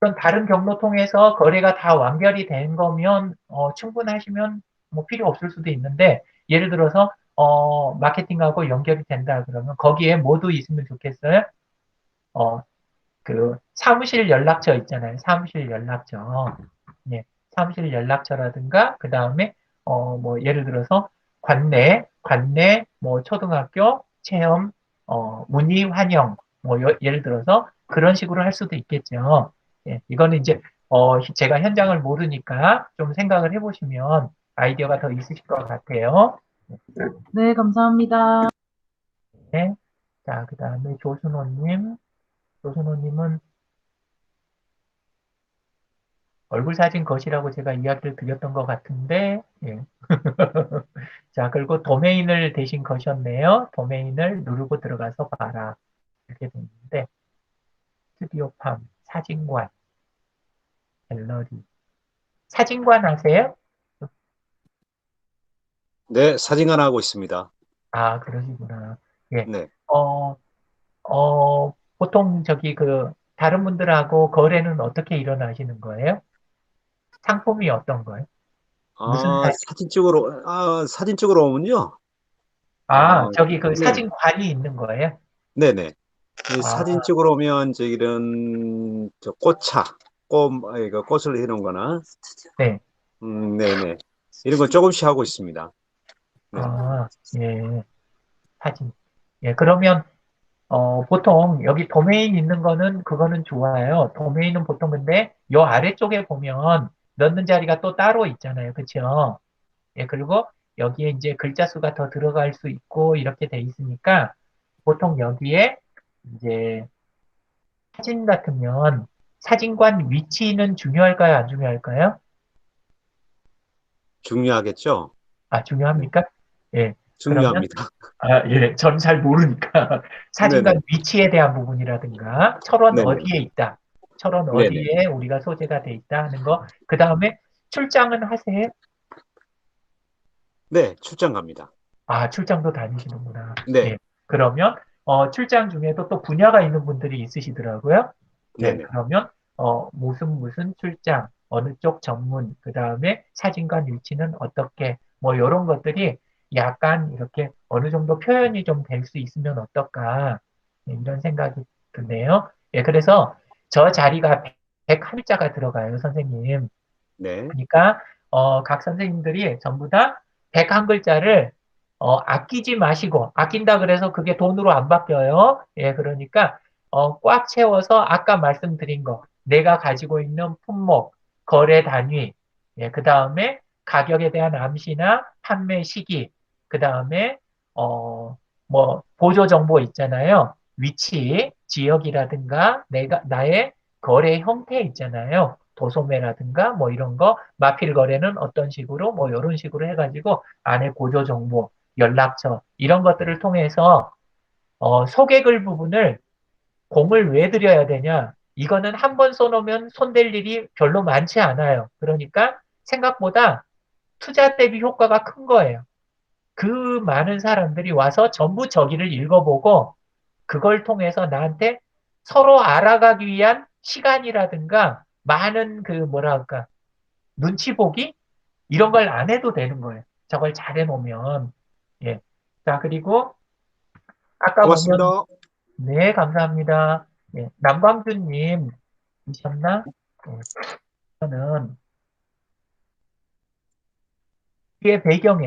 어떤 다른 경로 통해서 거래가 다 완결이 된 거면, 충분하시면, 뭐 필요 없을 수도 있는데, 예를 들어서, 마케팅하고 연결이 된다 그러면, 거기에 뭐도 있으면 좋겠어요? 어, 사무실 연락처 있잖아요. 사무실 연락처. 예, 사무실 연락처라든가, 그 다음에, 뭐, 예를 들어서, 뭐, 초등학교 체험, 문의 환영, 뭐, 예를 들어서, 그런 식으로 할 수도 있겠죠. 예, 이거는 이제, 제가 현장을 모르니까 좀 생각을 해보시면 아이디어가 더 있으실 것 같아요. 네, 감사합니다. 네. 자, 그 다음에 조순호님은 얼굴 사진 것이라고 제가 이야기를 드렸던 것 같은데, 예. 자, 그리고 도메인을 대신 거셨네요. 도메인을 누르고 들어가서 봐라. 이렇게 됐는데, 스튜디오팜, 사진관, 갤러리. 사진관 하세요? 네, 사진관 하고 있습니다. 아, 그러시구나. 예. 네. 보통 다른 분들하고 거래는 어떻게 일어나시는 거예요? 상품이 어떤 거예요? 무슨 사진 찍으러 오면요. 네, 사진관이 있는 거예요? 네네. 이 아, 사진 찍으러 오면 이런 이거 꽃을 해놓은 거나, 네. 네네. 이런 거 조금씩 하고 있습니다. 네. 아, 예. 사진. 예, 그러면, 보통 여기 도메인 있는 그거는 좋아요. 도메인은 보통 근데 요 아래쪽에 보면 넣는 자리가 또 따로 있잖아요. 그쵸? 예, 그리고 여기에 이제 글자 수가 더 들어갈 수 있고 이렇게 돼 있으니까 보통 여기에 이제 사진 같으면 사진관 위치는 중요할까요? 안 중요할까요? 중요하겠죠? 아, 중요합니까? 예. 그러면, 중요합니다. 예, 전 잘 모르니까. 네네. 사진관 위치에 대한 부분이라든가, 철원 네네. 어디에 있다. 철원 네네. 어디에 우리가 소재가 돼 있다 하는 거. 그 다음에 출장은 하세요? 네, 출장 갑니다. 아, 출장도 다니시는구나. 네. 예. 그러면, 출장 중에도 또 분야가 있는 분들이 있으시더라고요. 예, 네네. 그러면, 무슨 출장, 어느 쪽 전문, 그 다음에 사진관 위치는 어떻게, 뭐, 이런 것들이 약간 이렇게 어느 정도 표현이 좀 될 수 있으면 어떨까, 예, 이런 생각이 드네요. 예, 그래서 저 자리가 101자가 들어가요, 선생님. 네. 그러니까 각 선생님들이 전부 다 101글자를 아끼지 마시고 아낀다 그래서 그게 돈으로 안 바뀌어요. 예, 그러니까 꽉 채워서 아까 말씀드린 거 내가 가지고 있는 품목, 거래 단위, 예, 그 다음에 가격에 대한 암시나 판매 시기, 그 다음에 뭐 보조 정보 있잖아요. 위치, 지역이라든가 나의 거래 형태 있잖아요. 도소매라든가 뭐 이런 거, 마필 거래는 어떤 식으로 뭐 이런 식으로 해가지고 안에 고조 정보, 연락처 이런 것들을 통해서 소개글 부분을 공을 왜 들여야 되냐? 이거는 한 번 써놓으면 손댈 일이 별로 많지 않아요. 그러니까 생각보다 투자 대비 효과가 큰 거예요. 그 많은 사람들이 와서 전부 저기를 읽어보고 그걸 통해서 나한테 서로 알아가기 위한 시간이라든가 많은 뭐랄까, 눈치 보기? 이런 걸 안 해도 되는 거예요. 저걸 잘 해놓으면. 예. 자, 그리고 아까 보면, 고맙습니다. 네, 감사합니다. 예, 남광준님, 이셨나? 예, 저는 뒤에 배경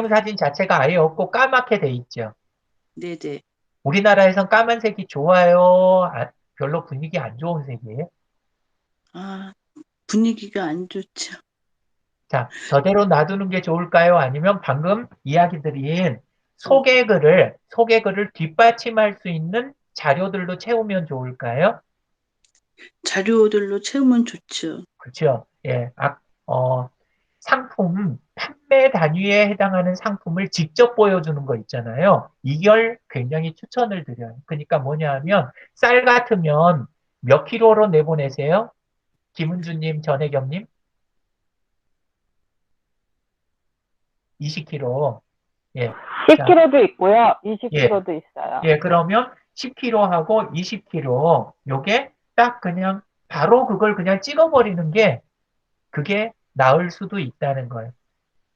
사진 자체가 아예 없고 까맣게 돼 있죠. 네네. 우리나라에선 까만색이 좋아요? 별로 분위기 안 좋은 색이에요? 아, 분위기가 안 좋죠. 자, 저대로 놔두는 게 좋을까요? 아니면 방금 이야기 드린 소개글을 뒷받침할 수 있는 자료들로 채우면 좋을까요? 자료들로 채우면 좋죠. 그렇죠. 예. 상품, 판매 단위에 해당하는 상품을 직접 보여주는 거 있잖아요. 이걸 굉장히 추천을 드려요. 그러니까 뭐냐 하면, 쌀 같으면 몇 킬로로 내보내세요? 김은주님, 전혜경님? 20kg. 예. 자, 10kg도 있고요. 예. 20kg도 있어요. 예, 그러면 10kg하고 20kg, 요게 딱 그냥 바로 그걸 그냥 찍어버리는 게 그게 나을 수도 있다는 거예요.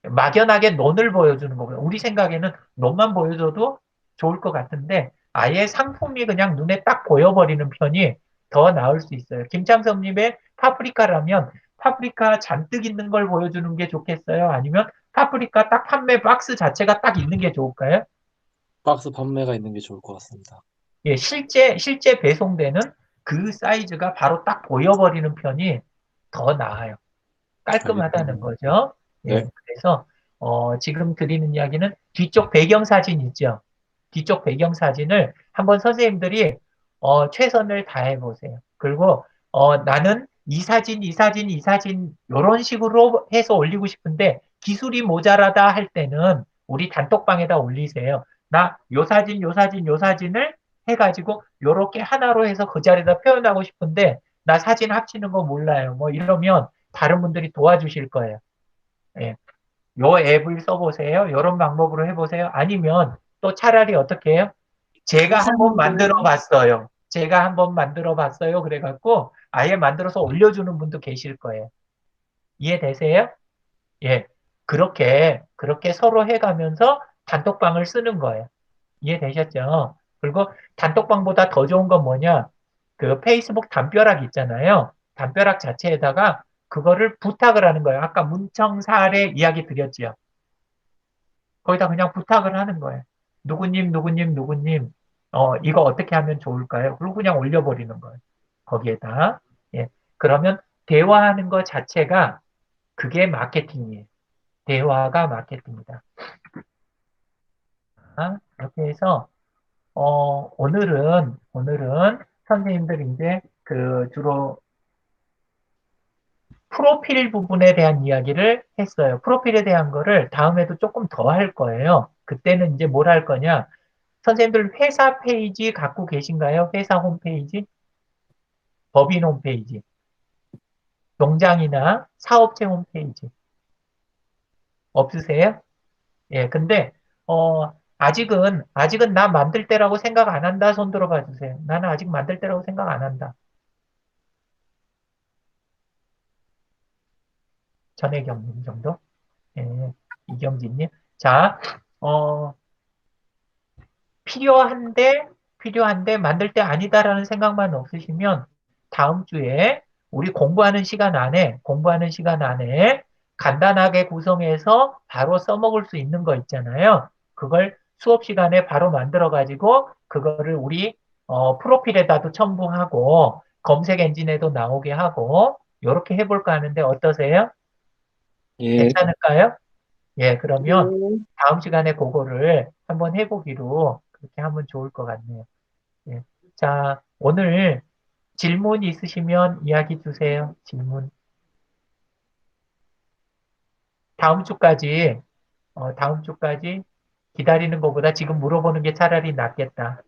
막연하게 논을 보여주는 거고요. 우리 생각에는 논만 보여줘도 좋을 것 같은데 아예 상품이 그냥 눈에 딱 보여버리는 편이 더 나을 수 있어요. 김창섭님의 파프리카라면 파프리카 잔뜩 있는 걸 보여주는 게 좋겠어요? 아니면 파프리카 딱 판매 박스 자체가 딱 있는 게 좋을까요? 박스 판매가 있는 게 좋을 것 같습니다. 예, 실제 배송되는 그 사이즈가 바로 딱 보여버리는 편이 더 나아요. 깔끔하다는 알겠습니다. 거죠. 예, 네. 그래서, 지금 드리는 이야기는 뒤쪽 배경사진 있죠. 뒤쪽 배경사진을 한번 선생님들이, 최선을 다해 보세요. 그리고, 나는 이 사진, 요런 식으로 해서 올리고 싶은데, 기술이 모자라다 할 때는 우리 단톡방에다 올리세요. 나 요 사진을 해가지고 요렇게 하나로 해서 그 자리에다 표현하고 싶은데 나 사진 합치는 거 몰라요. 뭐 이러면 다른 분들이 도와주실 거예요. 예. 요 앱을 써보세요. 요런 방법으로 해보세요. 아니면 또 차라리 어떻게 해요? 제가 한번 감사합니다. 만들어 봤어요. 제가 한번 만들어 봤어요. 그래갖고 아예 만들어서 올려주는 분도 계실 거예요. 이해되세요? 예. 그렇게 서로 해가면서 단톡방을 쓰는 거예요. 이해되셨죠? 그리고 단톡방보다 더 좋은 건 뭐냐? 그 페이스북 담벼락 있잖아요. 담벼락 자체에다가 그거를 부탁을 하는 거예요. 아까 문청 사례 이야기 드렸죠. 거기다 그냥 부탁을 하는 거예요. 누구님, 누구님, 누구님, 이거 어떻게 하면 좋을까요? 그리고 그냥 올려버리는 거예요. 거기에다. 예. 그러면 대화하는 것 자체가 그게 마케팅이에요. 대화가 마케팅이다. 그렇게 해서, 오늘은 선생님들 이제 그 주로 프로필 부분에 대한 이야기를 했어요. 프로필에 대한 거를 다음에도 조금 더 할 거예요. 그때는 이제 뭘 할 거냐? 선생님들 회사 페이지 갖고 계신가요? 회사 홈페이지? 법인 홈페이지? 농장이나 사업체 홈페이지? 없으세요? 예, 근데, 아직은 나 만들 때라고 생각 안 한다. 손 들어봐 주세요. 나는 아직 만들 때라고 생각 안 한다. 전혜경님 정도? 예, 이경진님. 자, 어, 필요한데 만들 때 아니다라는 생각만 없으시면 다음 주에 우리 공부하는 시간 안에 간단하게 구성해서 바로 써먹을 수 있는 거 있잖아요. 그걸 수업 시간에 바로 만들어 가지고 그거를 우리 프로필에다도 첨부하고 검색 엔진에도 나오게 하고 이렇게 해볼까 하는데 어떠세요? 예, 괜찮을까요? 예, 그러면 네. 다음 시간에 그거를 한번 해보기로 그렇게 하면 좋을 것 같네요. 예. 자, 오늘 질문 있으시면 이야기 주세요. 질문. 다음 주까지, 다음 주까지 기다리는 것보다 지금 물어보는 게 차라리 낫겠다.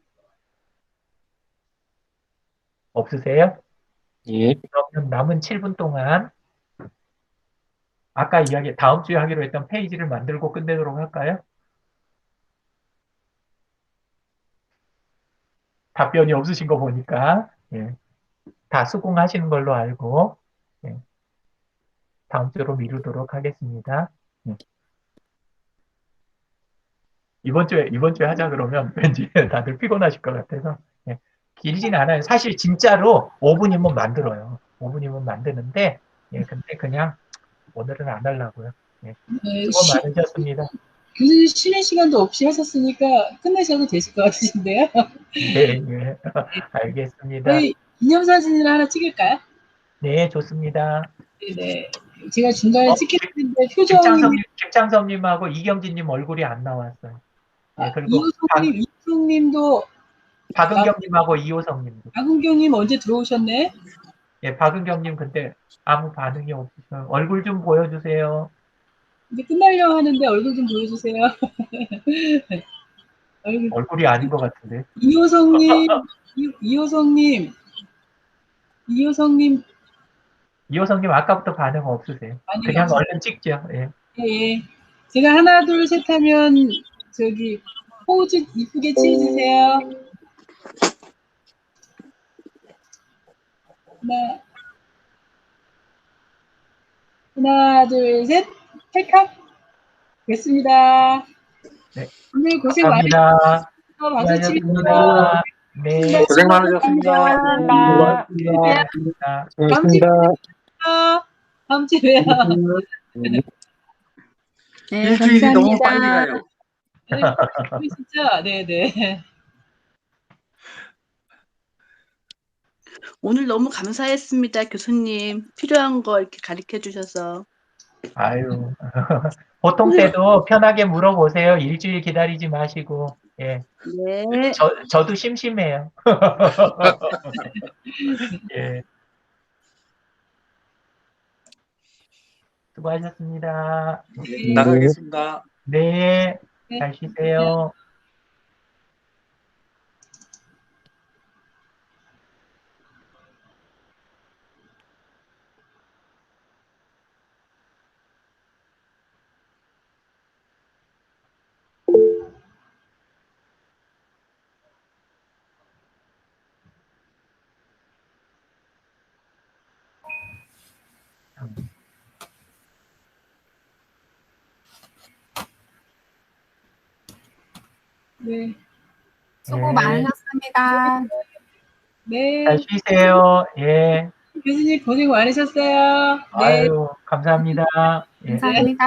없으세요? 예, 그러면 남은 7분 동안 다음 주에 하기로 했던 페이지를 만들고 끝내도록 할까요? 답변이 없으신 거 보니까, 예. 다 수긍하시는 걸로 알고, 예. 다음 주로 미루도록 하겠습니다. 예. 이번 주에 하자 그러면 왠지 다들 피곤하실 것 같아서. 예. 길진 않아요. 사실 진짜로 5분이면 만들어요. 5분이면 만드는데, 예, 근데 그냥 오늘은 안 하려고요. 예. 네, 수고 많으셨습니다. 교수님 쉬는 시간도 없이 하셨으니까 끝내셔도 되실 것 같으신데요. 예, 예. 알겠습니다. 저희 기념사진을 하나 찍을까요? 네, 좋습니다. 네. 제가 중간에 어, 찍혔는데 표정이 김창섭님하고 이경진님 얼굴이 안 나왔어요. 예, 그리고 이호성님도 박은경님하고 이호성님도. 박은경님 언제 들어오셨네? 예, 박은경님 근데 아무 반응이 없으셔요. 얼굴 좀 보여주세요. 이제 끝나려고 하는데 얼굴 좀 보여주세요. 얼굴이 아닌 것 같은데. 이호성님, 이호성님 아까부터 반응 없으세요. 반응이 그냥 없으세요? 얼른 찍죠. 예. 예. 제가 하나, 둘, 셋 하면 저기 포즈 이쁘게 취해주세요. 하나, 둘, 셋. 찰칵. 됐습니다. 네. 오늘 고생 감사합니다. 많으셨습니다. 박수 치면서. 수고하셨습니다. 네. 고생 많으셨습니다. 감사합니다. 수고하셨습니다. 다음 주에 고맙습니다. 봬요. 다음 주에 봬요. 네, 일주일이 너무 빨리 감사합니다. 가요. 진짜, 네네. 오늘 너무 감사했습니다, 교수님. 필요한 거 이렇게 가르쳐 주셔서. 아유. 보통 때도 편하게 물어보세요. 일주일 기다리지 마시고. 예. 네. 저도 심심해요. 예. 수고하셨습니다. 나가겠습니다. 네. 잘 쉬세요. 네. 수고 예. 많으셨습니다. 네. 잘 쉬세요. 예. 교수님 고생 많으셨어요. 네. 아유, 감사합니다. 예. 감사합니다.